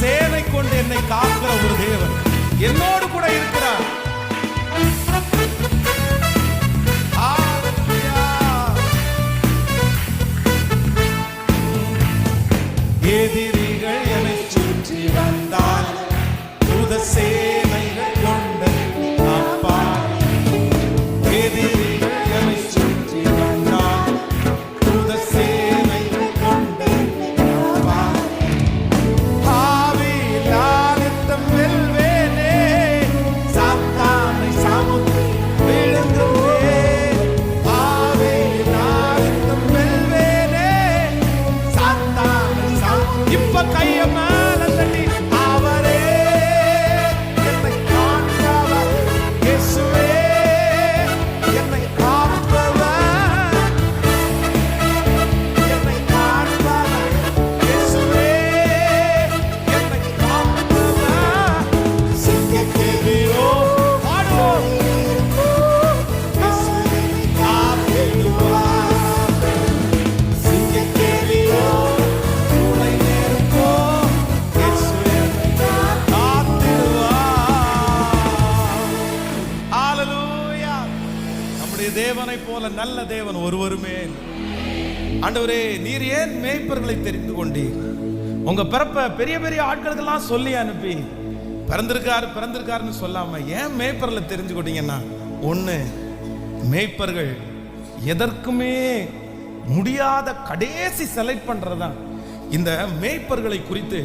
சேனை கொண்டு என்னை காக்கிற ஒரு தேவன் என்னோடு கூட இருக்கிறார். எதிரிகள் என்னை சுற்றி வந்தால் தூத சேனைகள் கொண்டு அப்பா, எதிரிகள் என்னை சுற்றி வந்தால் தூத சேனைகள் கொண்டு அப்பா, தேவனை போல நல்ல தேவன் ஒருவருமே. ஆண்டவரே, நீர் ஏன் மேய்ப்பர்களை தெரிந்து கொண்டீர்? உங்க பிறப்ப பெரிய பெரிய ஆட்களுக்கெல்லாம் சொல்லி அனுப்பி பிறந்திருக்காருன்னு சொல்லாம ஏன் மேய்ப்பர்களை தெரிஞ்சு கொண்டீங்கன்னா, ஒண்ணு, மேய்ப்பர்கள் எதற்குமே முடியாத கடைசி செலக்ட் பண்றதுதான். இந்த மேய்ப்பர்களை குறித்து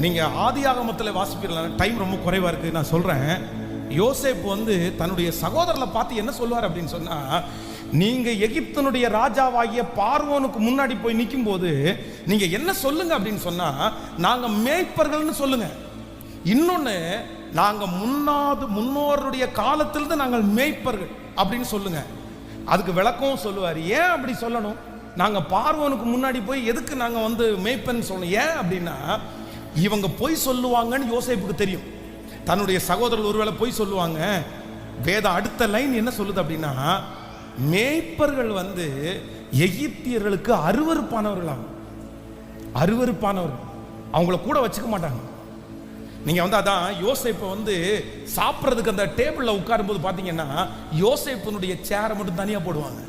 நீங்க ஆதியாகமத்தில் வாசிப்பீர்கள். டைம் ரொம்ப குறைவா இருக்கு, நான் சொல்றேன். யோசேப்பு தன்னுடைய சகோதரரை பார்த்து என்ன சொல்வார் அப்படின்னு சொன்னா, நீங்க எகிப்தினுடைய ராஜாவாகிய பார்வோனுக்கு முன்னாடி போய் நிற்கும் போது நீங்க என்ன சொல்லுங்க அப்படின்னு சொன்னா, நாங்க மேய்ப்பர்கள்னு சொல்லுங்க. இன்னொன்னு, நாங்க முன்னோருடைய காலத்திலிருந்து நாங்கள் மேய்ப்பர்கள் அப்படின்னு சொல்லுங்க. அதுக்கு விளக்கம் சொல்லுவார். ஏன் அப்படி சொல்லணும்? நாங்க பார்வோனுக்கு முன்னாடி போய் எதுக்கு நாங்க மேய்ப்பன்னு சொல்லணும்? ஏன் அப்படின்னா, இவங்க பொய் சொல்லுவாங்கன்னு யோசேப்புக்கு தெரியும். தன்னுடைய சகோதரர்கள் ஒருவேளை போய் சொல்லுவாங்க. வேதம் அடுத்த லைன் என்ன சொல்லுது அப்படின்னா, மேய்ப்பர்கள் எகிப்தியர்களுக்கு அருவருப்பானவர்களாம். அருவருப்பானவர்கள், அவங்கள கூட வச்சுக்க மாட்டாங்க. நீங்க அதான் யோசேப்பை சாப்பிட்றதுக்கு அந்த டேபிள்ல உட்காரும் போது பாத்தீங்கன்னா யோசேப்பினுடைய சேரை மட்டும் தனியா போடுவாங்க.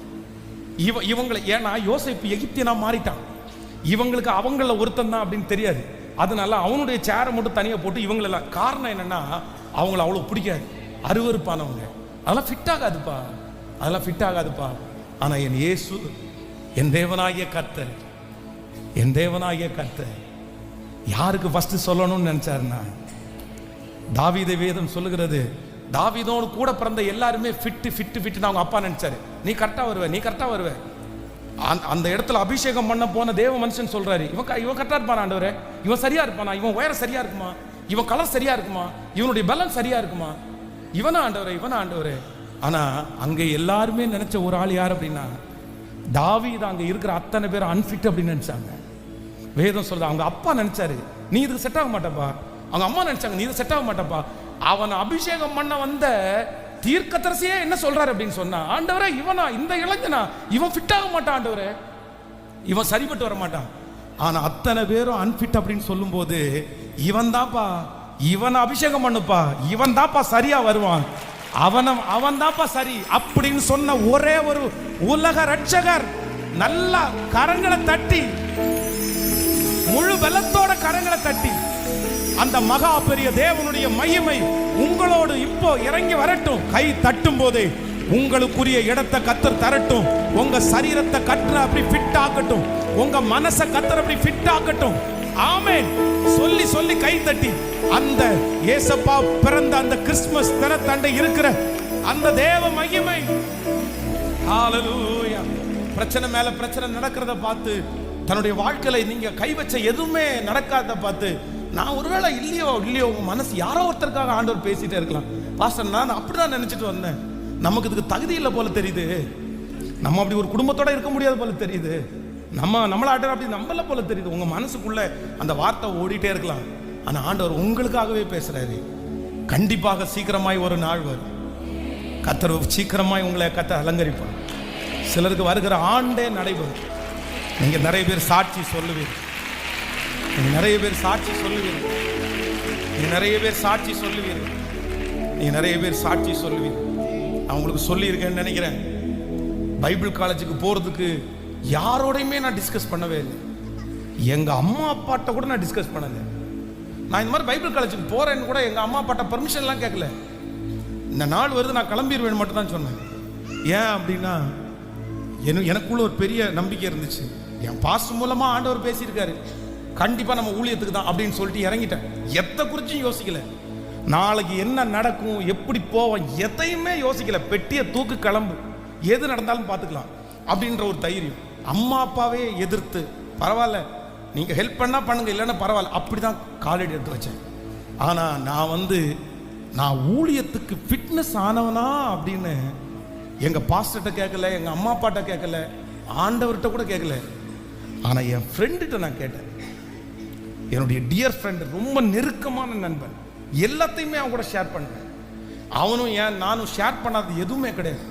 இவங்களை, ஏன்னா யோசேப்பு எகிப்தியனா மாறிட்டான், இவங்களுக்கு அவங்கள ஒருத்தன் தான் அப்படின்னு தெரியாது. அதனால அவனுடைய சேரை மட்டும் தனியாக போட்டு இவங்களெல்லாம். காரணம் என்னன்னா அவங்கள அவ்வளோ பிடிக்காது, அருவருப்பானவங்க, அதெல்லாம் ஃபிட் ஆகாதுப்பா, அதெல்லாம் ஃபிட் ஆகாதுப்பா. ஆனால் என் இயேசு, என் தேவனாகிய கர்த்தர், என் தேவனாகிய கர்த்தர் யாருக்கு ஃபர்ஸ்ட் சொல்லணும்னு நினைச்சாருன்னா, தாவீதை வேதம் சொல்லுகிறது, தாவீதோடு கூட பிறந்த எல்லாருமே ஃபிட்டு ஃபிட்டு ஃபிட்டுன்னு அவங்க அப்பா நினைச்சாரு. நீ கரெக்டாக வருவ, நீ கரெக்டாக வருவ. அந்த இடத்துல அபிஷேகம் பண்ண போன தேவ மனுஷன் சொல்றாரு, இவன் கரெக்டாக இருப்பான் ஆண்டவரே, இவன் சரியா இருப்பானா, இவன் உயரம் சரியா இருக்குமா, இவன் கலர் சரியா இருக்குமா, இவனுடைய பலன் சரியா இருக்குமா, இவனா ஆண்டவரே, இவனா ஆண்டவரே. ஆனா அங்க எல்லாருமே நினைச்ச ஒரு ஆள் யார் அப்படின்னா, தாவீது அங்க இருக்கிற அத்தனை பேர் அன்ஃபிட் அப்படின்னு நினைச்சாங்க. வேதம் சொல்றது, அவங்க அப்பா நினைச்சாரு நீ இதுக்கு செட் ஆக மாட்டப்பா, அவங்க அம்மா நினைச்சாங்க நீ இது செட் ஆக மாட்டப்பா. அவன் அபிஷேகம் பண்ண வந்த தீர்க்கதரிசியே என்ன சொல்றாரு அப்படின்னு சொன்னா, ஆண்டவரே இவனா, இந்த இளைஞனா, இவன் ஃபிட் ஆக மாட்டான் ஆண்டவரே, இவன் சரிபட்டு வர மாட்டான். ஆனா அத்தனை பேரும் அன்ஃபிட் அப்படின்னு சொல்லும் போது, இவன் தான்ப்பா, இவன் அபிஷேகம் பண்ணுப்பா, இவன் தான்ப்பா சரியா வருவான், அவன் தான்ப்பா சரி அப்படின்னு சொன்ன ஒரே ஒரு உலக ரட்சகர். நல்லா கரங்களை தட்டி, முழு பலத்தோட கரங்களை தட்டி, அந்த மகா பெரிய தேவனுடைய மகிமை உங்களோடு இப்போ இறங்கி வரட்டும். கை தட்டும் போதே உங்களுக்குரிய இடத்தை கத்தர் தரட்டும். உங்க சரீரத்தை கத்தர் அப்படி ஃபிட் ஆக்கட்டும், உங்க மனசை கத்தர் அப்படி ஃபிட் ஆக்கட்டும். ஆமென் சொல்லி சொல்லி கை தட்டி, அந்த இயேசப்பா பிறந்த அந்த கிறிஸ்துமஸ் தினத்தண்டை இருக்கிற அந்த தேவ மகிமை, ஹalleluya. பிரச்சனை மேல பிரச்சனை நடக்கிறத பார்த்து, தன்னுடைய வாழ்க்கையில நீங்க கை வச்ச எதுவுமே நடக்காத பார்த்து, நான் ஒருவேளை இல்லையோ உங்க மனசு யாரோ ஒருத்தருக்காக ஆண்டவர் பேசிட்டே இருக்கலாம். பாஸ்டர் நான் அப்படிதான் நினைச்சிட்டு வந்தேன், நமக்கு இதுக்கு தகுதி இல்லை போல தெரியுது, நம்ம அப்படி ஒரு குடும்பத்தோட இருக்க முடியாது போல தெரியுது, நம்மள ஆண்டவர் அப்படி நம்பல போல தெரியுது. உங்க மனசுக்குள்ள அந்த வார்த்தை ஓடிட்டே இருக்கலாம். ஆனா ஆண்டவர் உங்களுக்காகவே பேசுறாரு. கண்டிப்பாக சீக்கிரமாய் ஒரு நாள் வரும், கர்த்தர் சீக்கிரமாய் உங்களை கர்த்தர் அலங்கரிப்பார். சிலருக்கு வருகிற ஆண்டே நடைபெறும். நீங்க நிறைய பேர் சாட்சி சொல்லுவீர்கள், நீங்க நிறைய பேர் சாட்சி சொல்லுவீர்கள், நீங்க நிறைய பேர் சாட்சி சொல்லுவீர்கள், நீங்க நிறைய பேர் சாட்சி சொல்லுவீர்கள். நான் உங்களுக்கு சொல்லியிருக்கேன்னு நினைக்கிறேன். பைபிள் காலேஜுக்கு போறதுக்கு யாரோடையுமே நான் டிஸ்கஸ் பண்ணவே இல்லை. எங்க அம்மா அப்பாட்ட கூட நான் டிஸ்கஸ் பண்ணல. நான் இந்த மாதிரி பைபிள் காலேஜுக்கு போறேன்னு கூட எங்க அம்மா அப்பாட்ட பர்மிஷன்லாம் கேட்கல. இந்த நாள் வருது நான் கிளம்பிடுவேன் மட்டும் தான் சொன்னேன். ஏன் அப்படின்னா, எனக்குள்ள ஒரு பெரிய நம்பிக்கை இருந்துச்சு. என் பாஸ்டர் மூலமா ஆண்டவர் பேசியிருக்காரு, கண்டிப்பா நம்ம ஊழியத்துக்கு தான் அப்படின்னு சொல்லிட்டு இறங்கிட்டேன். எதை குறிச்சும் யோசிக்கல, நாளைக்கு என்ன நடக்கும், எப்படி போவோம், எதையுமே யோசிக்கல. பெட்டியை தூக்கு, கிளம்பு, எது நடந்தாலும் பார்த்துக்கலாம் அப்படின்ற ஒரு தைரியம். அம்மா அப்பாவே எதிர்த்து, பரவாயில்ல நீங்க ஹெல்ப் பண்ணா பண்ணுங்க, இல்லைன்னா பரவாயில்ல, அப்படிதான் காலடி எடுத்து வச்சேன். ஆனா நான் ஊழியத்துக்கு ஃபிட்னஸ் ஆனவனா அப்படின்னு எங்க பாஸ்டர்கிட்ட கேட்கல, எங்க அம்மா அப்பாட்ட கேட்கல, ஆண்டவர்கிட்ட கூட கேட்கல. ஆனா என் ஃப்ரெண்டுகிட்ட நான் கேட்டேன். என்னுடைய டியர் ஃப்ரெண்டு, ரொம்ப நெருக்கமான நண்பன், எல்லாத்தையுமே அவன் கூட ஷேர் பண்ணுறேன். அவனும் நானும் ஷேர் பண்ணாதது எதுவுமே கிடையாது.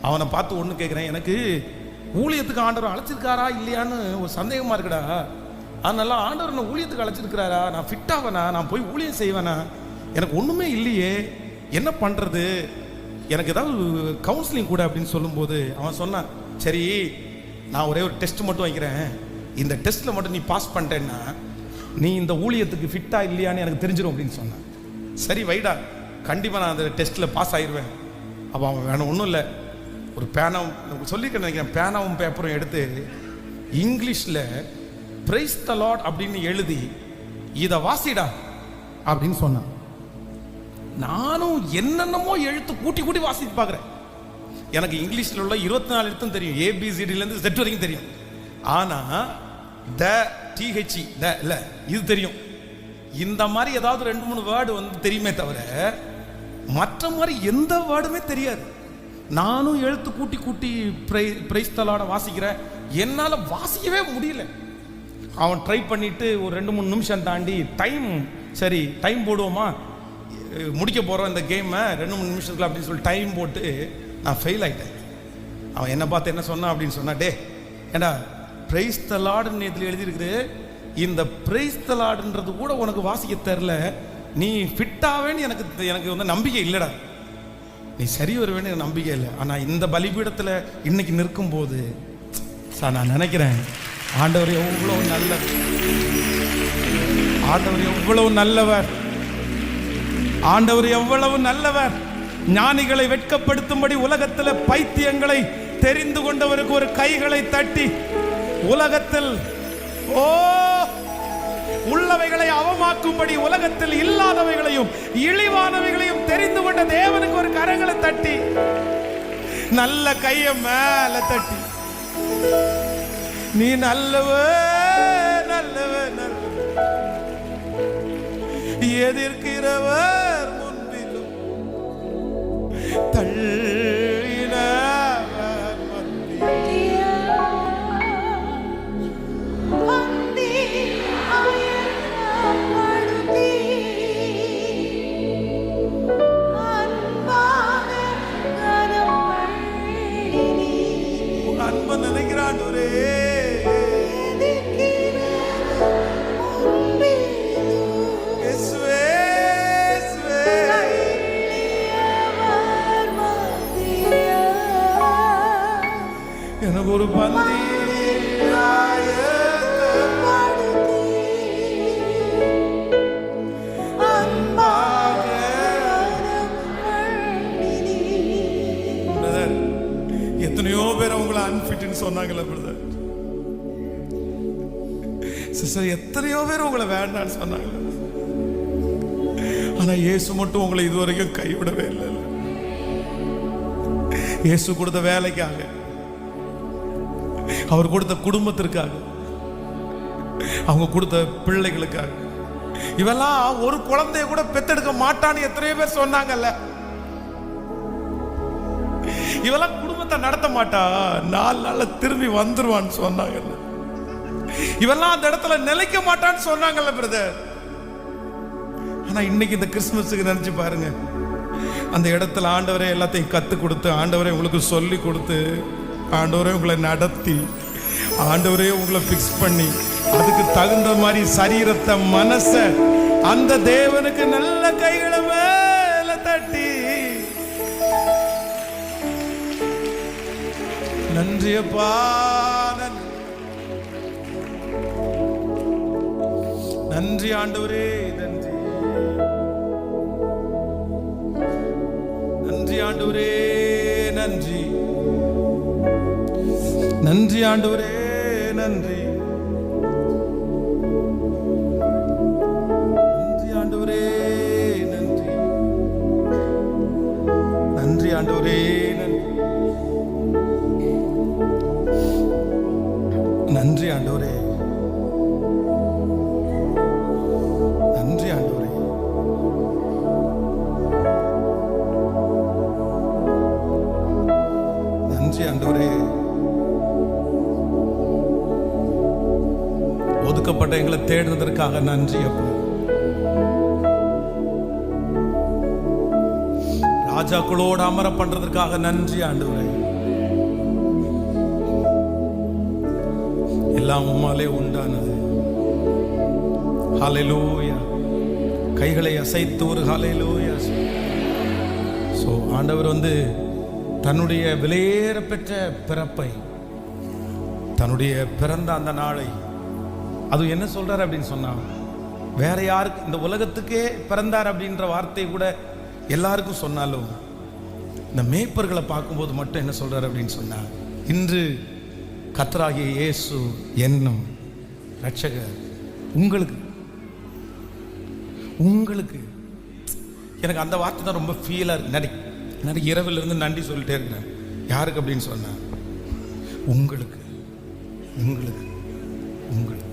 அவனை பார்த்து ஒன்று கேட்குறேன், எனக்கு ஊழியத்துக்கு ஆண்டவர் அழைச்சிருக்காரா இல்லையான்னு ஒரு சந்தேகமாக இருக்குடா. அதனால ஆண்டவர் என்ன ஊழியத்துக்கு அழைச்சிருக்கிறாரா, நான் ஃபிட் ஆவேனா, நான் போய் ஊழியம் செய்வேனா, எனக்கு ஒன்றுமே இல்லையே, என்ன பண்ணுறது, எனக்கு ஏதாவது கவுன்சிலிங் கூட அப்படின்னு சொல்லும்போது அவன் சொன்னான், சரி நான் ஒரே ஒரு டெஸ்ட் மட்டும் வைக்கிறேன், இந்த டெஸ்ட்டில் மட்டும் நீ பாஸ் பண்ணிட்டேன்னா நீ இந்த ஊழியத்துக்கு ஃபிட்டா இல்லையான்னு எனக்கு தெரிஞ்சிடும் அப்படின்னு சொன்னான். சரி வைடா, கண்டிப்பாக நான் அந்த டெஸ்ட்டில் பாஸ் ஆயிடுவேன். அப்போ அவன் வேணும் ஒன்றும் இல்லை, ஒரு பேனாவும் சொல்லியிருக்கேன் நினைக்கிறேன், பேனாவும் பேப்பரும் எடுத்து இங்கிலீஷில் பிரைஸ் த லார்ட் அப்படின்னு எழுதி இதை வாசிடா அப்படின்னு சொன்னான். நானும் என்னென்னமோ எழுத்து கூட்டி கூட்டி வாசித்து பார்க்குறேன். எனக்கு இங்கிலீஷில் உள்ள 24 எழுத்தும் தெரியும், ABCDலேருந்து Z வரைக்கும் தெரியும். ஆனால் த THE இல்ல இது தெரியும். இந்த மாதிரி ஏதாவது 2-3 வேர்டு தெரியுமே தவிர மற்ற மாதிரி எந்த வேர்டுமே தெரியாது. நானும் எழுத்து கூட்டி கூட்டி பிரைஸ் தி லார்ட் வாசிக்கிறேன், என்னால் வாசிக்கவே முடியல. அவன் ட்ரை பண்ணிட்டு ஒரு 2-3 நிமிஷம் தாண்டி சரி டைம் போடுவோமா, முடிக்க போகிறோம் இந்த கேமை 2-3 நிமிஷத்துக்குள்ள அப்படின்னு சொல்லி டைம் போட்டு நான் ஃபெயில் ஆகிட்டேன். அவன் என்னை பார்த்து என்ன சொன்னான் அப்படின்னு சொன்னா, டே ஏண்டா பிரைஸ் தி லார்ட்னு இதில் எழுதியிருக்குது, இந்த பிரைஸ் தி லார்ட்ன்றது கூட உனக்கு வாசிக்க தெரில, நீ ஃபிட்டாவேன்னு எனக்கு நம்பிக்கை இல்லைடா. நீ சரி வருவேன்னு எனக்கு நம்பிக்கை இல்லை. ஆனால் இந்த பலிபீடத்தில் இன்னைக்கு நிற்கும் போது சார் நான் நினைக்கிறேன், ஆண்டவர் எவ்வளவு நல்லவர், ஆண்டவர் எவ்வளவு நல்லவர், ஆண்டவர் எவ்வளவு நல்லவர். ஞானிகளை வெட்கப்படுத்தும்படி உலகத்தில் பைத்தியங்களை தெரிந்து கொண்டவருக்கு ஒரு கைகளை தட்டி உலகத்தில் உள்ளவைகளை அவமாக்கும்படி உலகத்தில் இல்லாதவைகளையும் இழிவானவைகளையும் தெரிந்து கொண்ட தேவனுக்கு ஒரு கரங்களை தட்டி நல்ல கைய மேல தட்டி நீ நல்லவ நல்லவ நல்லவ எதிர்க்கிறவர் முன்பிலும் எனக்கு ஒரு பந்தி எத்தனையோ பேர் அவங்கள அன்ஃபிட்னு சொன்னாங்கல்ல பிரதர், சிஸ்டர் எத்தனையோ பேர் உங்களை வேண்டான்னு சொன்னாங்கல்ல. ஆனா இயேசு மட்டும் உங்களை இதுவரைக்கும் கைவிடவே இல்லை. இயேசு கொடுத்த வேலைக்காக, அவர் கொடுத்த குடும்பத்திற்காக, அவங்க கொடுத்த பிள்ளைகளுக்காக, இவெல்லாம் ஒரு குழந்தைய கூட பெத்தெடுக்க மாட்டான்னு எத்தனையோ பேர் சொன்னாங்கல்ல. இவெல்லாம் குடும்பத்தை நடத்த மாட்டா, 4 நாள்ல திரும்பி வந்துருவான்னு சொன்னாங்கல்ல. இவெல்லாம் அந்த இடத்துல நிலைக்க மாட்டான்னு சொன்னாங்கல்ல பிரதர். ஆனா இன்னைக்கு இந்த கிறிஸ்துமஸுக்கு நினைச்சு பாருங்க, அந்த இடத்துல ஆண்டவரே எல்லாத்தையும் கத்து கொடுத்து, ஆண்டவரே உங்களுக்கு சொல்லி கொடுத்து, ஆண்டவரே உங்களை நடத்தி, ஆண்டவரே உங்களை பிக்ஸ் பண்ணி, அதுக்கு தகுந்த மாதிரி சரீரத்தை மனச அந்த தேவனுக்கு நல்ல கைகளை மேல தட்டி நன்றியப்பா, நன்றி ஆண்டவரே, நன்றி நன்றி ஆண்டவரே, நன்றி நன்றி ஆண்டவரே, நன்றி நன்றி ஆண்டவரே, நன்றி நன்றி ஆண்டவரே, நன்றி ஆண்டவரே, நன்றி ஆண்டவரே, நன்றி ஆண்டவரே. ஒதுக்கப்பட்ட எங்களை தேடுறதற்காக நன்றி அப்பா. ராஜாக்களோடு அமர பண்றதற்காக நன்றி ஆண்டவரே. எல்லாம் உம்மாலே உண்டானது. ஹல்லேலூயா. கைகளை அசைத்து ஒரு ஹல்லேலூயா. சோ ஆண்டவர் தன்னுடைய விலையேற பெற்ற பிறப்பை, தன்னுடைய பிறந்த அந்த நாளை, அது என்ன சொல்றாரு அப்படின்னு சொன்னா, வேற யாருக்கு, இந்த உலகத்துக்கே பிறந்தார் அப்படின்ற வார்த்தை கூட எல்லாருக்கும் சொன்னாலும், இந்த மேய்ப்பர்களை பார்க்கும்போது மட்டும் என்ன சொல்றாரு அப்படின்னு சொன்னா, இன்று கர்த்தராகிய இயேசு என்னும் ரட்சகர் உங்களுக்கு உங்களுக்கு எனக்கு அந்த வார்த்தை தான் ரொம்ப ஃபீலா இருக்கு. நடிக்க இரவில் இருந்து நன்றி சொல்லிட்டே இருக்கிறேன். யாருக்கு அப்படின்னு சொன்னா, உங்களுக்கு உங்களுக்கு உங்களுக்கு.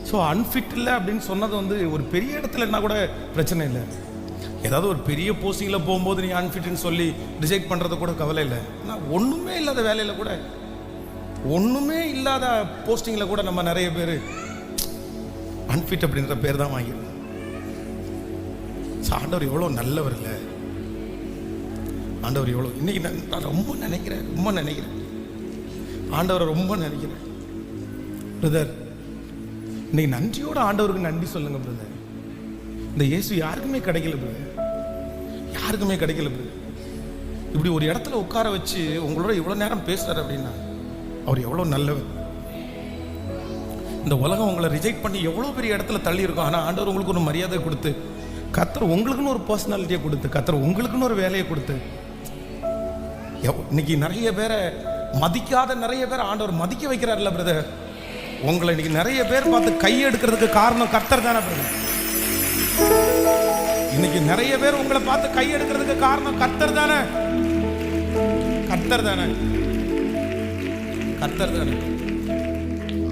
ஸோ அன்ஃபிட் இல்லை அப்படின்னு சொன்னது ஒரு பெரிய இடத்துலன்னா கூட பிரச்சனை இல்லை. ஏதாவது ஒரு பெரிய போஸ்டிங்கில் போகும்போது நீ அன்ஃபிட்னு சொல்லி ரிஜெக்ட் பண்ணுறது கூட கவலை இல்லை. ஆனால் ஒன்றுமே இல்லாத வேலையில் கூட, ஒன்றுமே இல்லாத போஸ்டிங்கில் கூட நம்ம நிறைய பேர் அன்ஃபிட் அப்படின்ற பேர் தான் வாங்கிடுவோம். ஆண்டவர் எவ்வளோ நல்லவர் இல்லை, ஆண்டவர் எவ்வளோ. இன்னைக்கு நான் ரொம்ப நினைக்கிறேன் ஆண்டவரை ரொம்ப நினைக்கிறேன் பிரதர். இன்னைக்கு நன்றியோட ஆண்டவருக்கு நன்றி சொல்லுங்க பிரதர். இந்த இயேசு யாருக்குமே கிடைக்கல பிரதர், யாருக்குமே கிடைக்கல பிரதர். இப்படி ஒரு இடத்துல உட்கார வச்சு உங்களோட இவ்வளோ நேரம் பேசுறாரு அப்படின்னா அவர் எவ்வளோ நல்லவர். இந்த உலகம் உங்களை ரிஜெக்ட் பண்ணி எவ்வளோ பெரிய இடத்துல தள்ளி இருக்கும். ஆனால் ஆண்டவர் உங்களுக்கு ஒரு மரியாதை கொடுத்து, கர்த்தர் உங்களுக்குன்னு ஒரு பர்சனாலிட்டியை கொடுத்து, கர்த்தர் உங்களுக்குன்னு ஒரு வேலையை கொடுத்து, இன்னைக்கு நிறைய பேரை மதிக்காத நிறைய பேர் ஆண்டவர் மதிக்க வைக்கிறார்ல பிரதர். உங்களை இன்னைக்கு நிறைய பேர் பார்த்து கையெடுக்கிறதுக்கு காரணம் கர்த்தர் தானே பிரதர். இன்னைக்கு நிறைய பேர் உங்களை பார்த்து கையெடுக்கிறதுக்கு காரணம் கர்த்தர் தானே. கர்த்தர் தானே, கர்த்தர் தானே.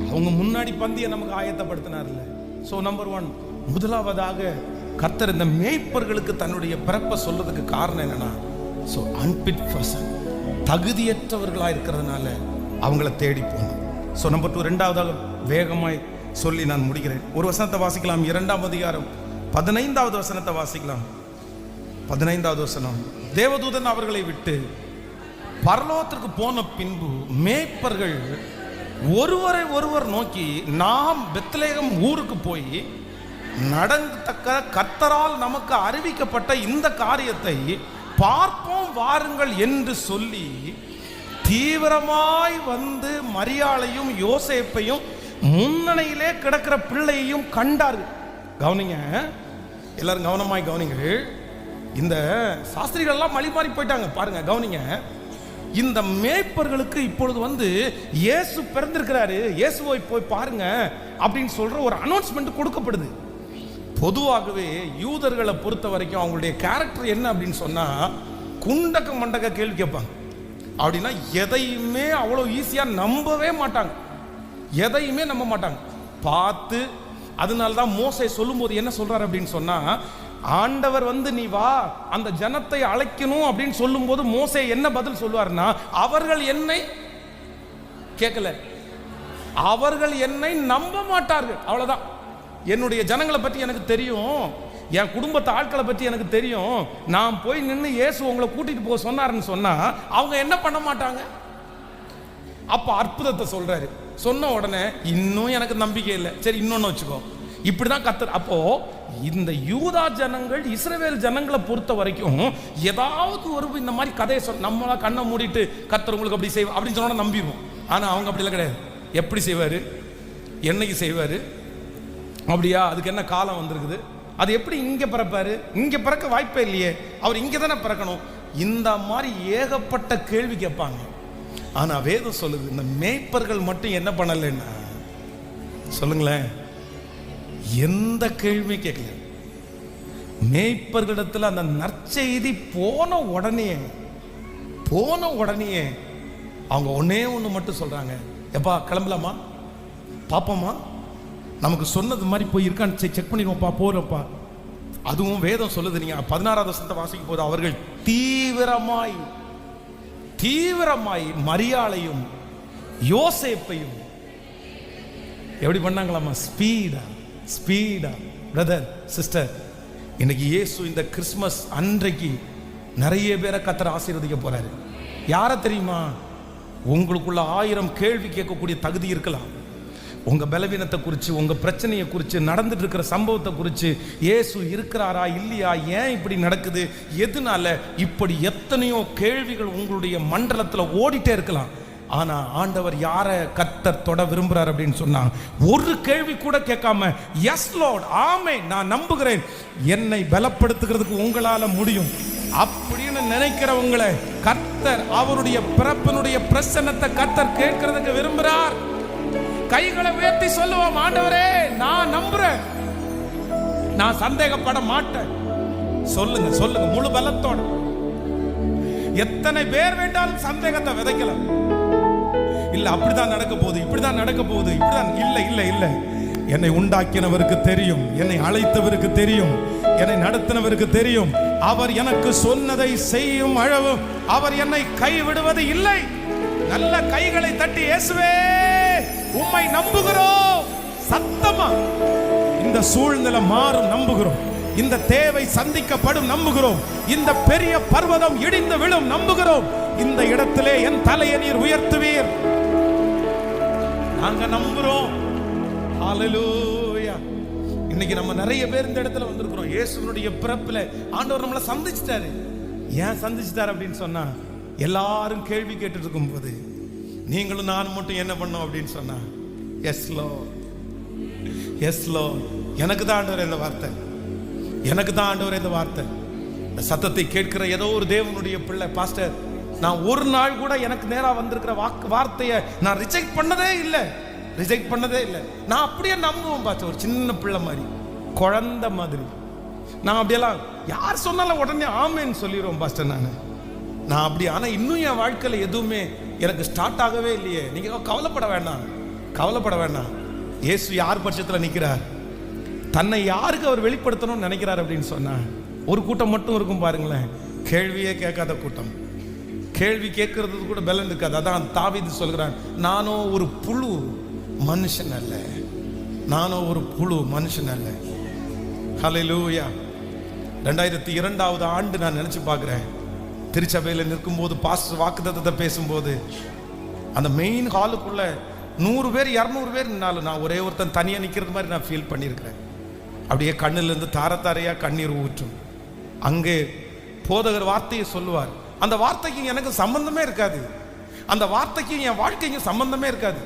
அவங்க முன்னாடி பந்தியை நமக்கு ஆயத்தப்படுத்தினார்ல. ஸோ நம்பர் 1, முதலாவதாக கர்த்தர் இந்த மேய்ப்பர்களுக்கு தன்னுடைய பிறப்பை சொல்றதுக்கு காரணம் என்னன்னா, ஸோ அன்பிட் பர்சன், தகுதியற்றவர்களாக இருக்கிறதுனால அவங்கள தேடி போகணும். ஸோ நம்பர் 2, ரெண்டாவதாக வேகமாய் சொல்லி நான் முடிக்கிறேன். ஒரு வசனத்தை வாசிக்கலாம். 2ஆம் அதிகாரம் 15வது வசனத்தை வாசிக்கலாம். 15வது வசனம், தேவதூதன் அவர்களை விட்டு பரலோகத்திற்கு போன பின்பு மேய்ப்பர்கள் ஒருவரை ஒருவர் நோக்கி, நாம் பெத்லகேம் ஊருக்கு போய் நடந்தக்க கர்த்தரால் நமக்கு அறிவிக்கப்பட்ட இந்த காரியத்தை பார்ப்போம் வாருங்கள் என்று சொல்லி தீவிரமாய் வந்து மரியாளையும் யோசேப்பையும் முன்னணியிலே கிடக்கிற பிள்ளையையும் கண்டார்கள். கவனிங்க, எல்லாரும் கவனமாய் கவனிங்க. இந்த சாஸ்திரிகள் எல்லாம் மழி மாறி போயிட்டாங்க பாருங்க. கவனிங்க, இந்த மேய்ப்பர்களுக்கு இப்பொழுது வந்து இயேசு பிறந்திருக்கிறாரு, இயேசுவை போய் பாருங்க அப்படின்னு சொல்ற ஒரு அனௌன்ஸ்மெண்ட் கொடுக்கப்படுது. பொதுவாகவே யூதர்களை பொறுத்த வரைக்கும் அவங்களுடைய கேரக்டர் என்ன அப்படின்னு சொன்னா, குண்டக்க மண்டக்க கேள்வி கேட்பாங்க. அப்படின்னா எதையுமே அவ்வளோ ஈஸியா நம்பவே மாட்டாங்க, எதையுமே நம்ப மாட்டாங்க. பார்த்து அதனால்தான் மோசே சொல்லும்போது என்ன சொல்றாரு அப்படின்னு சொன்னா, ஆண்டவர் வந்து நீ வா அந்த ஜனத்தை அழைக்கணும் அப்படின்னு சொல்லும் போது மோசே என்ன பதில் சொல்லுவார்னா, அவர்கள் என்னை கேட்கல, அவர்கள் என்னை நம்ப மாட்டார்கள், அவ்வளவுதான். என்னுடைய ஜனங்களை பற்றி எனக்கு தெரியும், என் குடும்பத்தை ஆட்களை பற்றி எனக்கு தெரியும், நான் போய் நின்று இயேசு உங்களை கூட்டிட்டு போக சொன்னாருன்னு சொன்னா அவங்க என்ன பண்ண மாட்டாங்க. அப்ப அற்புதத்தை சொல்றாரு. சொன்ன உடனே இன்னும் எனக்கு நம்பிக்கை இல்லை, சரி இன்னொன்னு வச்சுக்கோ, இப்படிதான் கர்த்தர். அப்போ இந்த யூதா ஜனங்கள் இஸ்ரவேல் ஜனங்களை பொறுத்த வரைக்கும் ஏதாவது ஒரு இந்த மாதிரி கதையை சொல், நம்மளா கண்ணை மூடிட்டு கர்த்தர் உங்களுக்கு அப்படி செய்வா அப்படின்னு சொன்னா நம்பிடுவோம். ஆனா அவங்க அப்படிலாம் கிடையாது. எப்படி செய்வாரு, என்னைக்கு செய்வாரு, அப்படியா அதுக்கு என்ன காலம் வந்திருக்குது, அது எப்படி இங்க பிறப்பாரு, இங்க பிறக்க வாய்ப்பே இல்லையே, அவர் இங்க தானே பிறக்கணும், இந்த மாதிரி ஏகப்பட்ட கேள்வி கேட்பாங்க. ஆனா வேதம் சொல்லுது, இந்த மேய்ப்பர்கள் மட்டும் என்ன பண்ணலன்னா, சொல்லுங்களேன், எந்த கேள்வி கேட்கல. மேய்ப்பர்களிடத்துல அந்த நற்செய்தி போன உடனே அவங்க ஒன்னே ஒன்று மட்டும் சொல்றாங்க, எப்பா கிளம்பலாமா, பாப்போமா, நமக்கு சொன்னது மாதிரி போய் இருக்கான்னு செக் பண்ணிடுவோம்ப்பா, போறப்பா. அதுவும் வேதம் சொல்லுது, நீங்க 16வது வசனத்தை வாசிக்கும் போது, அவர்கள் தீவிரமாய் மரியாளையும் யோசேப்பையும் எப்படி பண்ணாங்களாமா, ஸ்பீடா. பிரதர் சிஸ்டர், இன்னைக்கு இயேசு இந்த கிறிஸ்மஸ் அன்றைக்கு நிறைய பேரை கர்த்தர் ஆசீர்வதிக்க போறாரு. யாரை தெரியுமா? உங்களுக்குள்ள 1000 கேள்வி கேட்கக்கூடிய தகுதி இருக்கலாம். உங்க பலவீனத்தை குறித்து, உங்க பிரச்சனையை குறித்து, நடந்துட்டு இருக்கிற சம்பவத்தை குறித்து, இயேசு இருக்கிறாரா இல்லையா, ஏன் இப்படி நடக்குது, எதனால இப்படி, எத்தனையோ கேள்விகள் உங்களுடைய மண்டலத்தில் ஓடிட்டே இருக்கலாம். ஆனா ஆண்டவர் யாரை கர்த்தர் தொட விரும்புறார் அப்படின்னு சொன்னா, ஒரு கேள்வி கூட கேட்காம, எஸ் லார்ட், ஆமே, நான் நம்புகிறேன், என்னை பலப்படுத்துகிறதுக்கு உங்களால முடியும் அப்படின்னு நினைக்கிறவங்களை கர்த்தர் அவருடைய பிறப்பினுடைய பிரசன்னத்தை கர்த்தர் கேட்கிறதுக்கு விரும்புறார். கைகளை உயர்த்தி சொல்லுவோம், ஆண்டவரே நான் நம்புறேன், நான் சந்தேகப்பட மாட்டேன். சொல்லுங்க முழு பலத்தோட. எத்தனை பேர் வேண்டாலும் சந்தேகத்தை விதைக்கலாம். இல்ல அப்படிதான் நடக்க போகுது, இப்படிதான் நடக்க போகுது, இப்படிதான். இல்ல என்னை உண்டாக்கினவருக்கு தெரியும், என்னை அழைத்தவருக்கு தெரியும், என்னை நடத்தினவருக்கு தெரியும், அவர் எனக்கு சொன்னதை செய்யும் அளவும் அவர் என்னை கைவிடுவது இல்லை. நல்ல கைகளை தட்டி, இயேசுவே உம்மை நம்புகிறோம், சத்தமா இந்த சூழ்நிலை மாறும் நம்புகிறோம், இந்த தேவை சந்திக்கப்படும் நம்புகிறோம், இந்த பெரிய பர்வதம் இடிந்து விழும் நம்புகிறோம், இந்த இடத்திலே என் தலையை நீர் உயர்த்துவீர், நாங்க நம்புறோம். ஹல்லேலூயா. இன்னைக்கு நம்ம நிறைய பேர் இந்த இடத்துல வந்திருக்கிறோம். இயேசுவினுடைய பிறப்புல ஆண்டவர் நம்மளை சந்திச்சிட்டாரு. ஏன் சந்திச்சிட்டார் அப்படின்னு சொன்னா, எல்லாரும் கேள்வி கேட்டுட்டு இருக்கும் போது நீங்களும் நானும் மட்டும் என்ன பண்ணோம் அப்படின்னு சொன்னா, எஸ் லோ, எஸ் லோ, எனக்கு தான் ஆண்டவர் இந்த வார்த்தை, எனக்கு தான் ஆண்டவர் இந்த வார்த்தை. இந்த சத்தத்தை கேட்கிற ஏதோ ஒரு தேவனுடைய பிள்ளை, பாஸ்டர், நான் ஒரு நாள் கூட எனக்கு நேரா வந்திருக்கிற வார்த்தையை நான் ரிஜெக்ட் பண்ணதே இல்லை, ரிஜெக்ட் பண்ணதே இல்லை. நான் அப்படியே நம்புவேன் பாஸ்டர், ஒரு சின்ன பிள்ளை மாதிரி, குழந்தை மாதிரி. நான் அப்படியெல்லாம் யார் சொன்னாலும் உடனே ஆமேன்னு சொல்லிடுவோம் பாஸ்டர். நான் அப்படி. ஆனால் இன்னும் என் வாழ்க்கையில் எதுவுமே எனக்கு ஸ்டார்ட் ஆகவே இல்லையே. நீங்கள் கவலைப்பட வேண்டாம், கவலைப்பட வேண்டாம். இயேசு யார் பட்சத்தில் நிற்கிறார், தன்னை யாருக்கு அவர் வெளிப்படுத்தணும்னு நினைக்கிறார் அப்படின்னு சொன்னா, ஒரு கூட்டம் மட்டும் இருக்கும் பாருங்களேன், கேள்வியே கேட்காத கூட்டம். கேள்வி கேட்கறது கூட பலன் இருக்காது. அதான் தாவீது சொல்கிறான், நானோ ஒரு புழு மனுஷன் அல்ல, நானோ ஒரு புழு மனுஷன் அல்ல. ஹல்லேலூயா. 2002 ஆண்டு நான் நினைச்சு பார்க்கிறேன். திருச்சபையில் நிற்கும்போது பாஸ்டர் வாக்குத்தத்தத்தை பேசும்போது அந்த மெயின் ஹாலுக்குள்ள 100 பேர் 200 பேர் நின்னாலும் நான் ஒரே ஒருத்தன் தனியாக நிற்கிறது மாதிரி நான் ஃபீல் பண்ணியிருக்கிறேன். அப்படியே கண்ணிலிருந்து தாரத்தாரையா கண்ணீர் ஊற்றும். அங்கே போதகர் வார்த்தையை சொல்லுவார். அந்த வார்த்தைக்கு எனக்கு சம்பந்தமே இருக்காது, அந்த வார்த்தைக்கு என் வாழ்க்கைக்கும் சம்பந்தமே இருக்காது.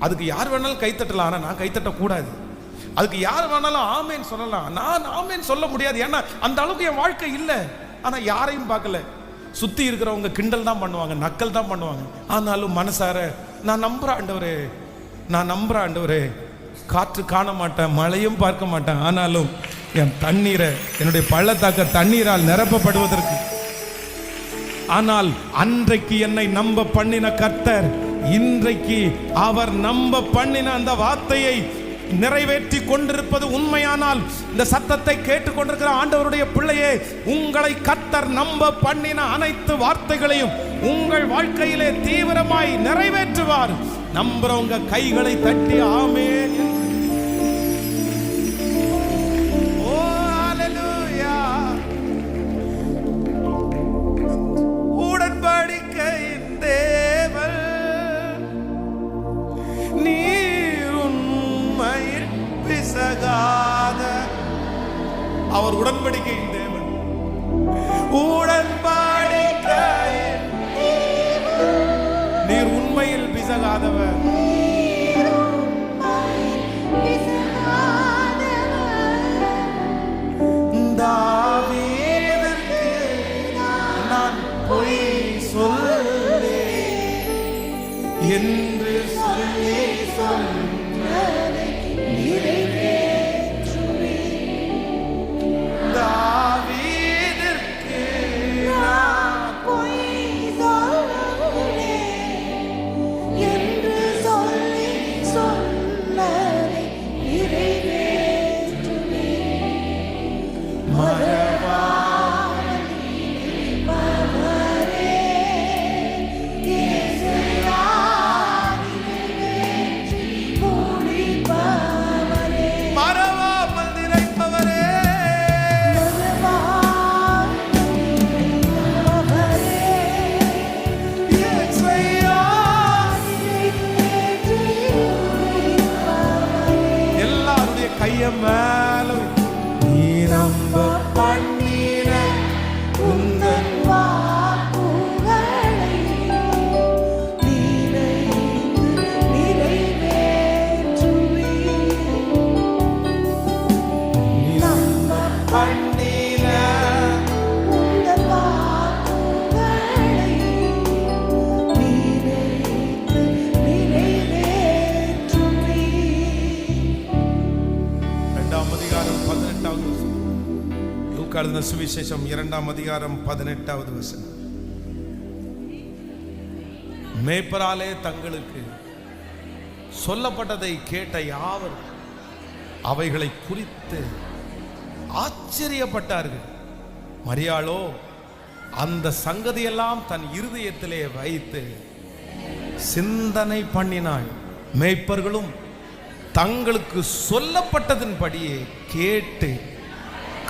அதுக்கு யார் வேணாலும் கைத்தட்டலாம், ஆனால் நான் கைத்தட்டக்கூடாது. அதுக்கு யார் வேணாலும் ஆமேன்னு சொல்லலாம், நான் ஆமேன்னு சொல்ல முடியாது. ஏன்னா அந்த அளவுக்கு என் வாழ்க்கை இல்லை. ஆனால் யாரையும் பார்க்கல, சுற்றி இருக்கிறவங்க கிண்டல் தான் பண்ணுவாங்க, நக்கல் தான் பண்ணுவாங்க. ஆனாலும் மனசார நான் நம்புகிறேன் ஆண்டவரே, நான் நம்புகிறேன் ஆண்டவரே. காற்று காண மாட்டேன், மழையும் பார்க்க மாட்டேன், ஆனாலும் என் தண்ணீரை, என்னுடைய பள்ளத்தாக்க தண்ணீரால் நிரப்பப்படுவதற்கு. ஆனால் அன்றைக்கு என்னை நம்ப பண்ணின கர்த்தர் இன்றைக்கு அவர் நம்ப பண்ணின அந்த வார்த்தையை நிறைவேற்றி கொண்டிருப்பது உண்மையானால், இந்த சத்தத்தை கேட்டுக்கொண்டிருக்கிற ஆண்டவருடைய பிள்ளையே, உங்களை கர்த்தர் நம்ப பண்ணின அனைத்து வார்த்தைகளையும் உங்கள் வாழ்க்கையிலே தீவிரமாய் நிறைவேற்றுவார். நம்புறவங்க கைகளை தட்டி ஆமென். ஓ ஹல்லேலூயா. உடன்படிக்கையின் தேவன் நீர் உண்மையில் பிசகாத, அவர் உடன்படிக்கையின் தேவன். உடன்படிக்கையின் நீர் உண்மையில் பிசகாதவர். தாவீதுக்கு நான் பொய் சொல்லேன் என்று சொல்லி சொன்னதை நிறைவேற்றுவேன். தாவீதுக்கு நான் பொய் சுவிசேஷம் 2ஆம் அதிகாரம் 18வது வசனம். மேய்ப்பராலே தங்களுக்கு சொல்லப்பட்டதை கேட்ட யாவர் அவைகளை குறித்து ஆச்சரியப்பட்டார்கள். மரியாளோ அந்த சங்கதியெல்லாம் தன் இருதயத்திலே வைத்து சிந்தனை பண்ணினாள். மேய்ப்பர்களும் தங்களுக்கு சொல்லப்பட்டதின்படியே கேட்டு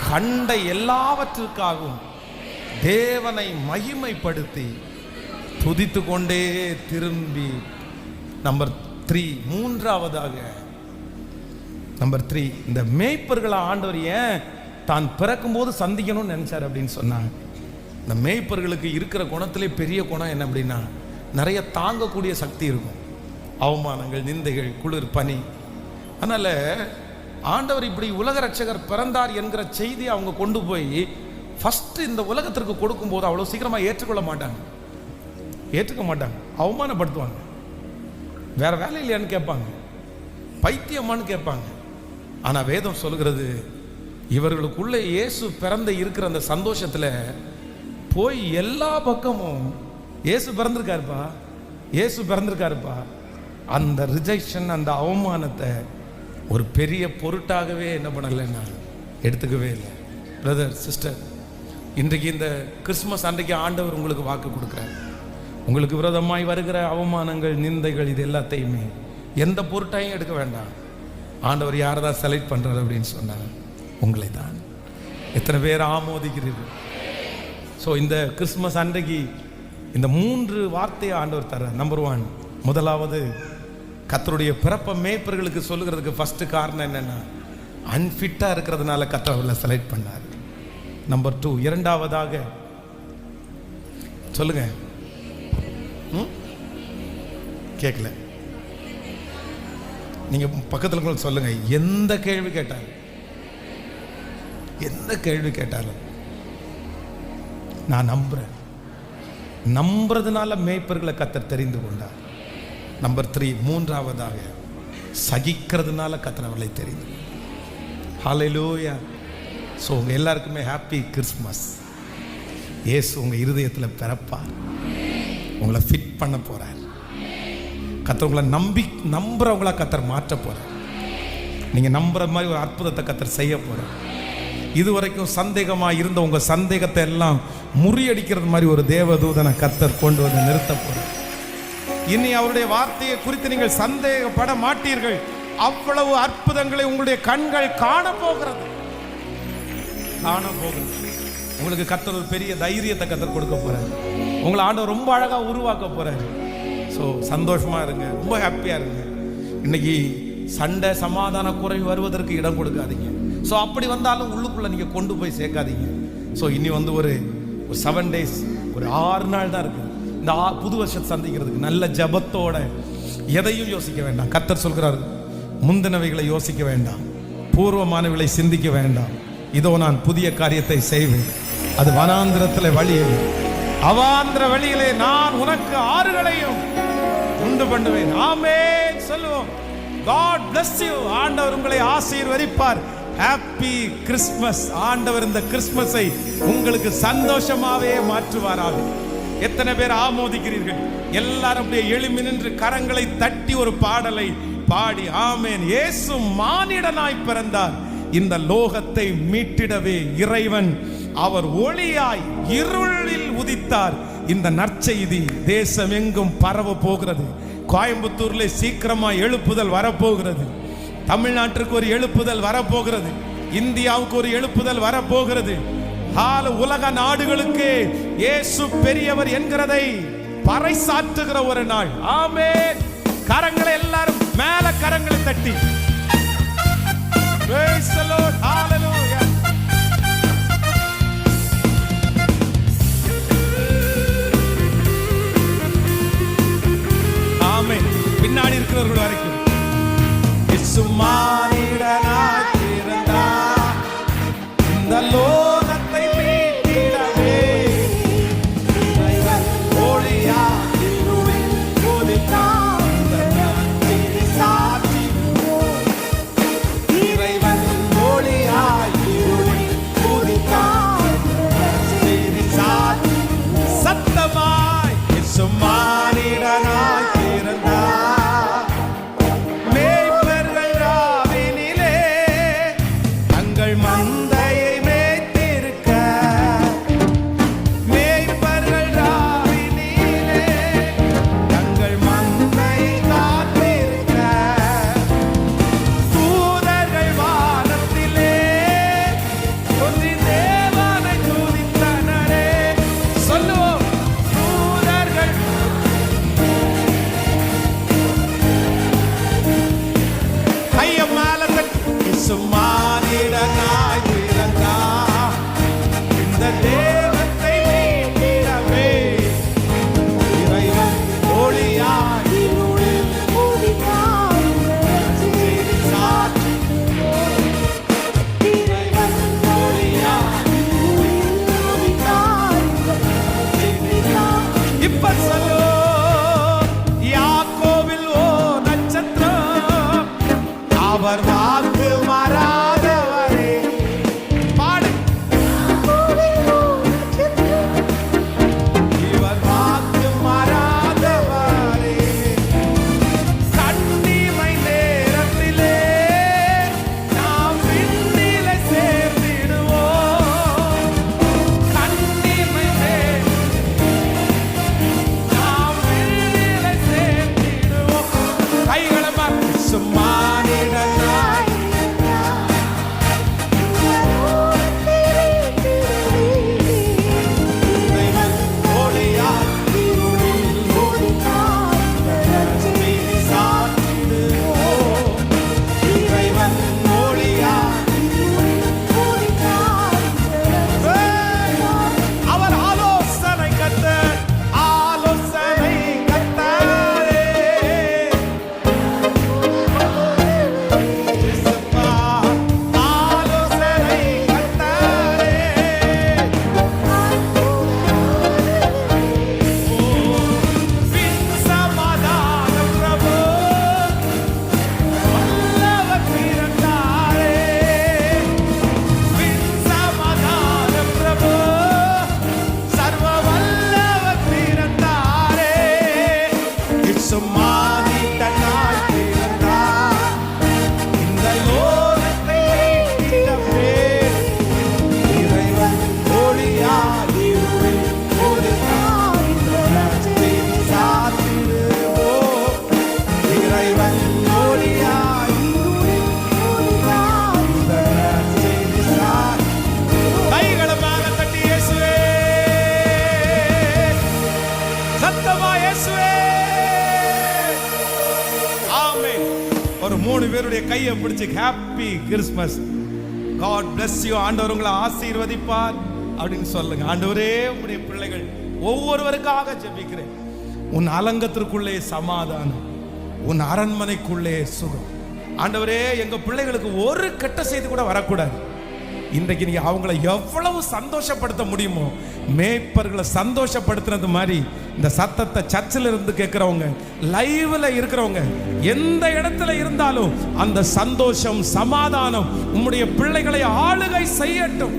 கண்ட எல்லாவற்றிற்காகவும் தேவனை மகிமைப்படுத்தி துதித்து கொண்டே திரும்பி. நம்பர் 3, மூன்றாவதாக நம்பர் 3, இந்த மேய்ப்பர்களை ஆண்டவர் ஏன் தான் பிறக்கும் போது சந்திக்கணும்னு நினைச்சார் அப்படின்னு சொன்னாங்க. இந்த மேய்ப்பர்களுக்கு இருக்கிற குணத்திலே பெரிய குணம் என்ன அப்படின்னா, நிறைய தாங்கக்கூடிய சக்தி இருக்கும். அவமானங்கள், நிந்தைகள், குளிர், பனி. அதனால் ஆண்டவர் இப்படி உலக ரட்சகர் பிறந்தார் என்கிற செய்தியை அவங்க கொண்டு போய் ஃபஸ்ட்டு இந்த உலகத்திற்கு கொடுக்கும்போது அவ்வளோ சீக்கிரமாக ஏற்றுக்க மாட்டாங்க, அவமானப்படுத்துவாங்க. வேற வேலை இல்லையான்னு கேட்பாங்க, பைத்தியமானு கேட்பாங்க. ஆனால் வேதம் சொல்கிறது, இவர்களுக்குள்ளே இயேசு பிறந்த இருக்கிற அந்த சந்தோஷத்தில் போய் எல்லா பக்கமும் இயேசு பிறந்திருக்காருப்பா, அந்த ரிஜெக்ஷன், அந்த அவமானத்தை ஒரு பெரிய பொருட்டாகவே என்ன பண்ணலைன்னா எடுத்துக்கவே இல்லை. பிரதர், சிஸ்டர், இன்றைக்கு இந்த கிறிஸ்மஸ் அன்றைக்கு ஆண்டவர் உங்களுக்கு வாக்கு கொடுக்குறார். உங்களுக்கு விரோதமாய் வருகிற அவமானங்கள், நிந்தைகள், இது எல்லாத்தையுமே எந்த பொருட்டாயும் எடுக்க வேண்டாம். ஆண்டவர் யாரை தான் செலக்ட் பண்ணுறாரு அப்படின்னு சொன்னார், உங்களை தான். எத்தனை பேர் ஆமோதிக்கிறீர்கள்? ஸோ இந்த கிறிஸ்மஸ் அன்றைக்கு இந்த 3 வார்த்தையை ஆண்டவர் தர்றார். நம்பர் 1, முதலாவது, கர்த்தருடைய பிறப்பை மேய்ப்பர்களுக்கு சொல்லுகிறதுக்கு ஃபர்ஸ்ட் காரணம் என்னன்னா, அன்ஃபிட்டாக இருக்கிறதுனால கர்த்தர் அவர்களை செலக்ட் பண்ணார். நம்பர் 2, இரண்டாவதாக சொல்லுங்க, கேட்கல, நீங்க பக்கத்தில் சொல்லுங்க, எந்த கேள்வி கேட்டாலும் நான் நம்புறதுனால மேய்ப்பர்களை கர்த்தர் தெரிந்து கொண்டார். நம்பர் 3, மூன்றாவதாக, சகிக்கிறதுனால கர்த்தர் அவர்களை தெரிந்து. ஹல்லேலூயா. ஸோ உங்கள் எல்லாருக்குமே ஹாப்பி கிறிஸ்மஸ். இயேசு உங்கள் இருதயத்தில் பிறப்பார், உங்களை ஃபிட் பண்ண போகிறார். கர்த்தர் உங்களை நம்புறவங்களா கர்த்தர் மாற்ற போகிறார். நீங்கள் நம்புற மாதிரி ஒரு அற்புதத்தை கர்த்தர் செய்ய போகிறார். இதுவரைக்கும் சந்தேகமாக இருந்த உங்கள் சந்தேகத்தை எல்லாம் முறியடிக்கிறது மாதிரி ஒரு தேவதூதனை கர்த்தர் கொண்டு வந்து நிறுத்த போகிறார். இனி அவருடைய வார்த்தையை குறித்து நீங்கள் சந்தேகப்பட மாட்டீர்கள். அவ்வளவு அற்புதங்களை உங்களுடைய கண்கள் காண போகிறது. உங்களுக்கு கர்த்தர் ஒரு பெரிய தைரியத்தை கர்த்தர் கொடுக்க போறாரு. உங்களை ஆண்டவர் ரொம்ப அழகா உருவாக்க போறாரு. ஸோ சந்தோஷமா இருங்க, ரொம்ப ஹாப்பியா இருங்க. இன்னைக்கு சண்டை, சமாதான குறைவு வருவதற்கு இடம் கொடுக்காதீங்க. ஸோ அப்படி வந்தாலும் உள்ளுக்குள்ள நீங்க கொண்டு போய் சேர்க்காதீங்க. ஸோ இனி வந்து ஒரு 7 days, ஒரு 6 நாள் தான் இருக்கு இந்த புது வருஷத்தை சந்திக்கிறதுக்கு. நல்ல ஜபத்தோட எதையும் யோசிக்க வேண்டாம். கர்த்தர் சொல்கிறார், முந்தினவைகளை யோசிக்க வேண்டாம், பூர்வமானவைகளை சிந்திக்க வேண்டாம். இதோ நான் புதிய காரியத்தை செய்வேன், அது வனாந்திரத்தில் வழியே, அவாந்திர வழியிலே நான் உனக்கு ஆறுகளையும் உண்டு பண்ணுவேன். ஆமென் சொல்லுவோம். God bless you. ஆண்டவர் உங்களை ஆசீர்வதிப்பார். Happy Christmas. ஆண்டவர் இந்த கிறிஸ்மஸை உங்களுக்கு சந்தோஷமாவே மாற்றுவாராக. எத்தனை பேர் ஆமோதிக்கிறீர்கள்? எல்லாரும் அப்படியே எழும்பி நின்று கரங்களை தட்டி ஒரு பாடலை பாடி ஆமென். இயேசு மானிடனாய் பிறந்தார், இந்த லோகத்தை மீட்டிடவே. இறைவன் அவர் ஒளியாய் இருளில் உதித்தார். இந்த நற்செய்தி தேசம் எங்கும் பரவ போகிறது. கோயம்புத்தூர்ல சீக்கிரமா எழுப்புதல் வரப்போகிறது. தமிழ்நாட்டிற்கு ஒரு எழுப்புதல் வரப்போகிறது. இந்தியாவுக்கு ஒரு எழுப்புதல் வரப்போகிறது. உலக நாடுகளுக்கு இயேசு பெரியவர் என்கிறதை பறைசாற்றுகிற ஒரு நாள். ஆமென். கரங்களை எல்லாரும் மேல கரங்களை தட்டி praise the Lord. Hallelujah. ஆமென். பின்னாடி இருக்கிறவர்கள் வரைக்கும் இயேசு மானிடனாய் பிறந்தார், இந்த லோகத்தை மீட்டிடவே. ஒளியாய் இருளில் உதித்தார், இந்த நற்செய்தி சாட்சி. இறைவன் ஒளியாய் இருளில் உதித்தார், நற்செய்தி சாட்சி. சத்தமாய் இயேசு மானிடனாய் பிறந்தார். மந்தையை மேய்த்திருக்க, மேய்ப்பர்கள் ராவினிலே தங்கள் மந்தையை காத்திருக்க, தூதர்கள் வானத்திலே ஒன்றி தேவனை துதித்தனரே. சொல்லுவோம், தூதர்கள் கைய மேல சும்மா மானிடனாய் அநேகருடைய கையை பிடிச்சு happy Christmas, God bless you, ஆண்டவர் உங்களை ஆசீர்வதிப்பார் அப்படின்னு சொல்லுங்க. ஆண்டவரே, உம்முடைய பிள்ளைகள் ஒவ்வொருவருக்காக ஜெபிக்கிறேன். உன் அலங்கத்திற்குள்ளே சமாதானம், உன் அரண்மனைக்குள்ளே சுகம். ஆண்டவரே, எங்க பிள்ளைகளுக்கு ஒரு கெட்ட செய்தி கூட வரக்கூடாது. இன்றைக்கு நீங்க அவங்களை எவ்வளவு சந்தோஷப்படுத்த முடியுமோ, மேய்ப்பர்களை சந்தோஷப்படுத்தினது மாதிரி இந்த சத்தத்தை சர்ச்சில் இருந்து கேட்கிறவங்க, லைவ்ல இருக்கிறவங்க, எந்த இடத்துல இருந்தாலும் அந்த சந்தோஷம், சமாதானம் உம்முடைய பிள்ளைகளை ஆளுகை செய்யட்டும்.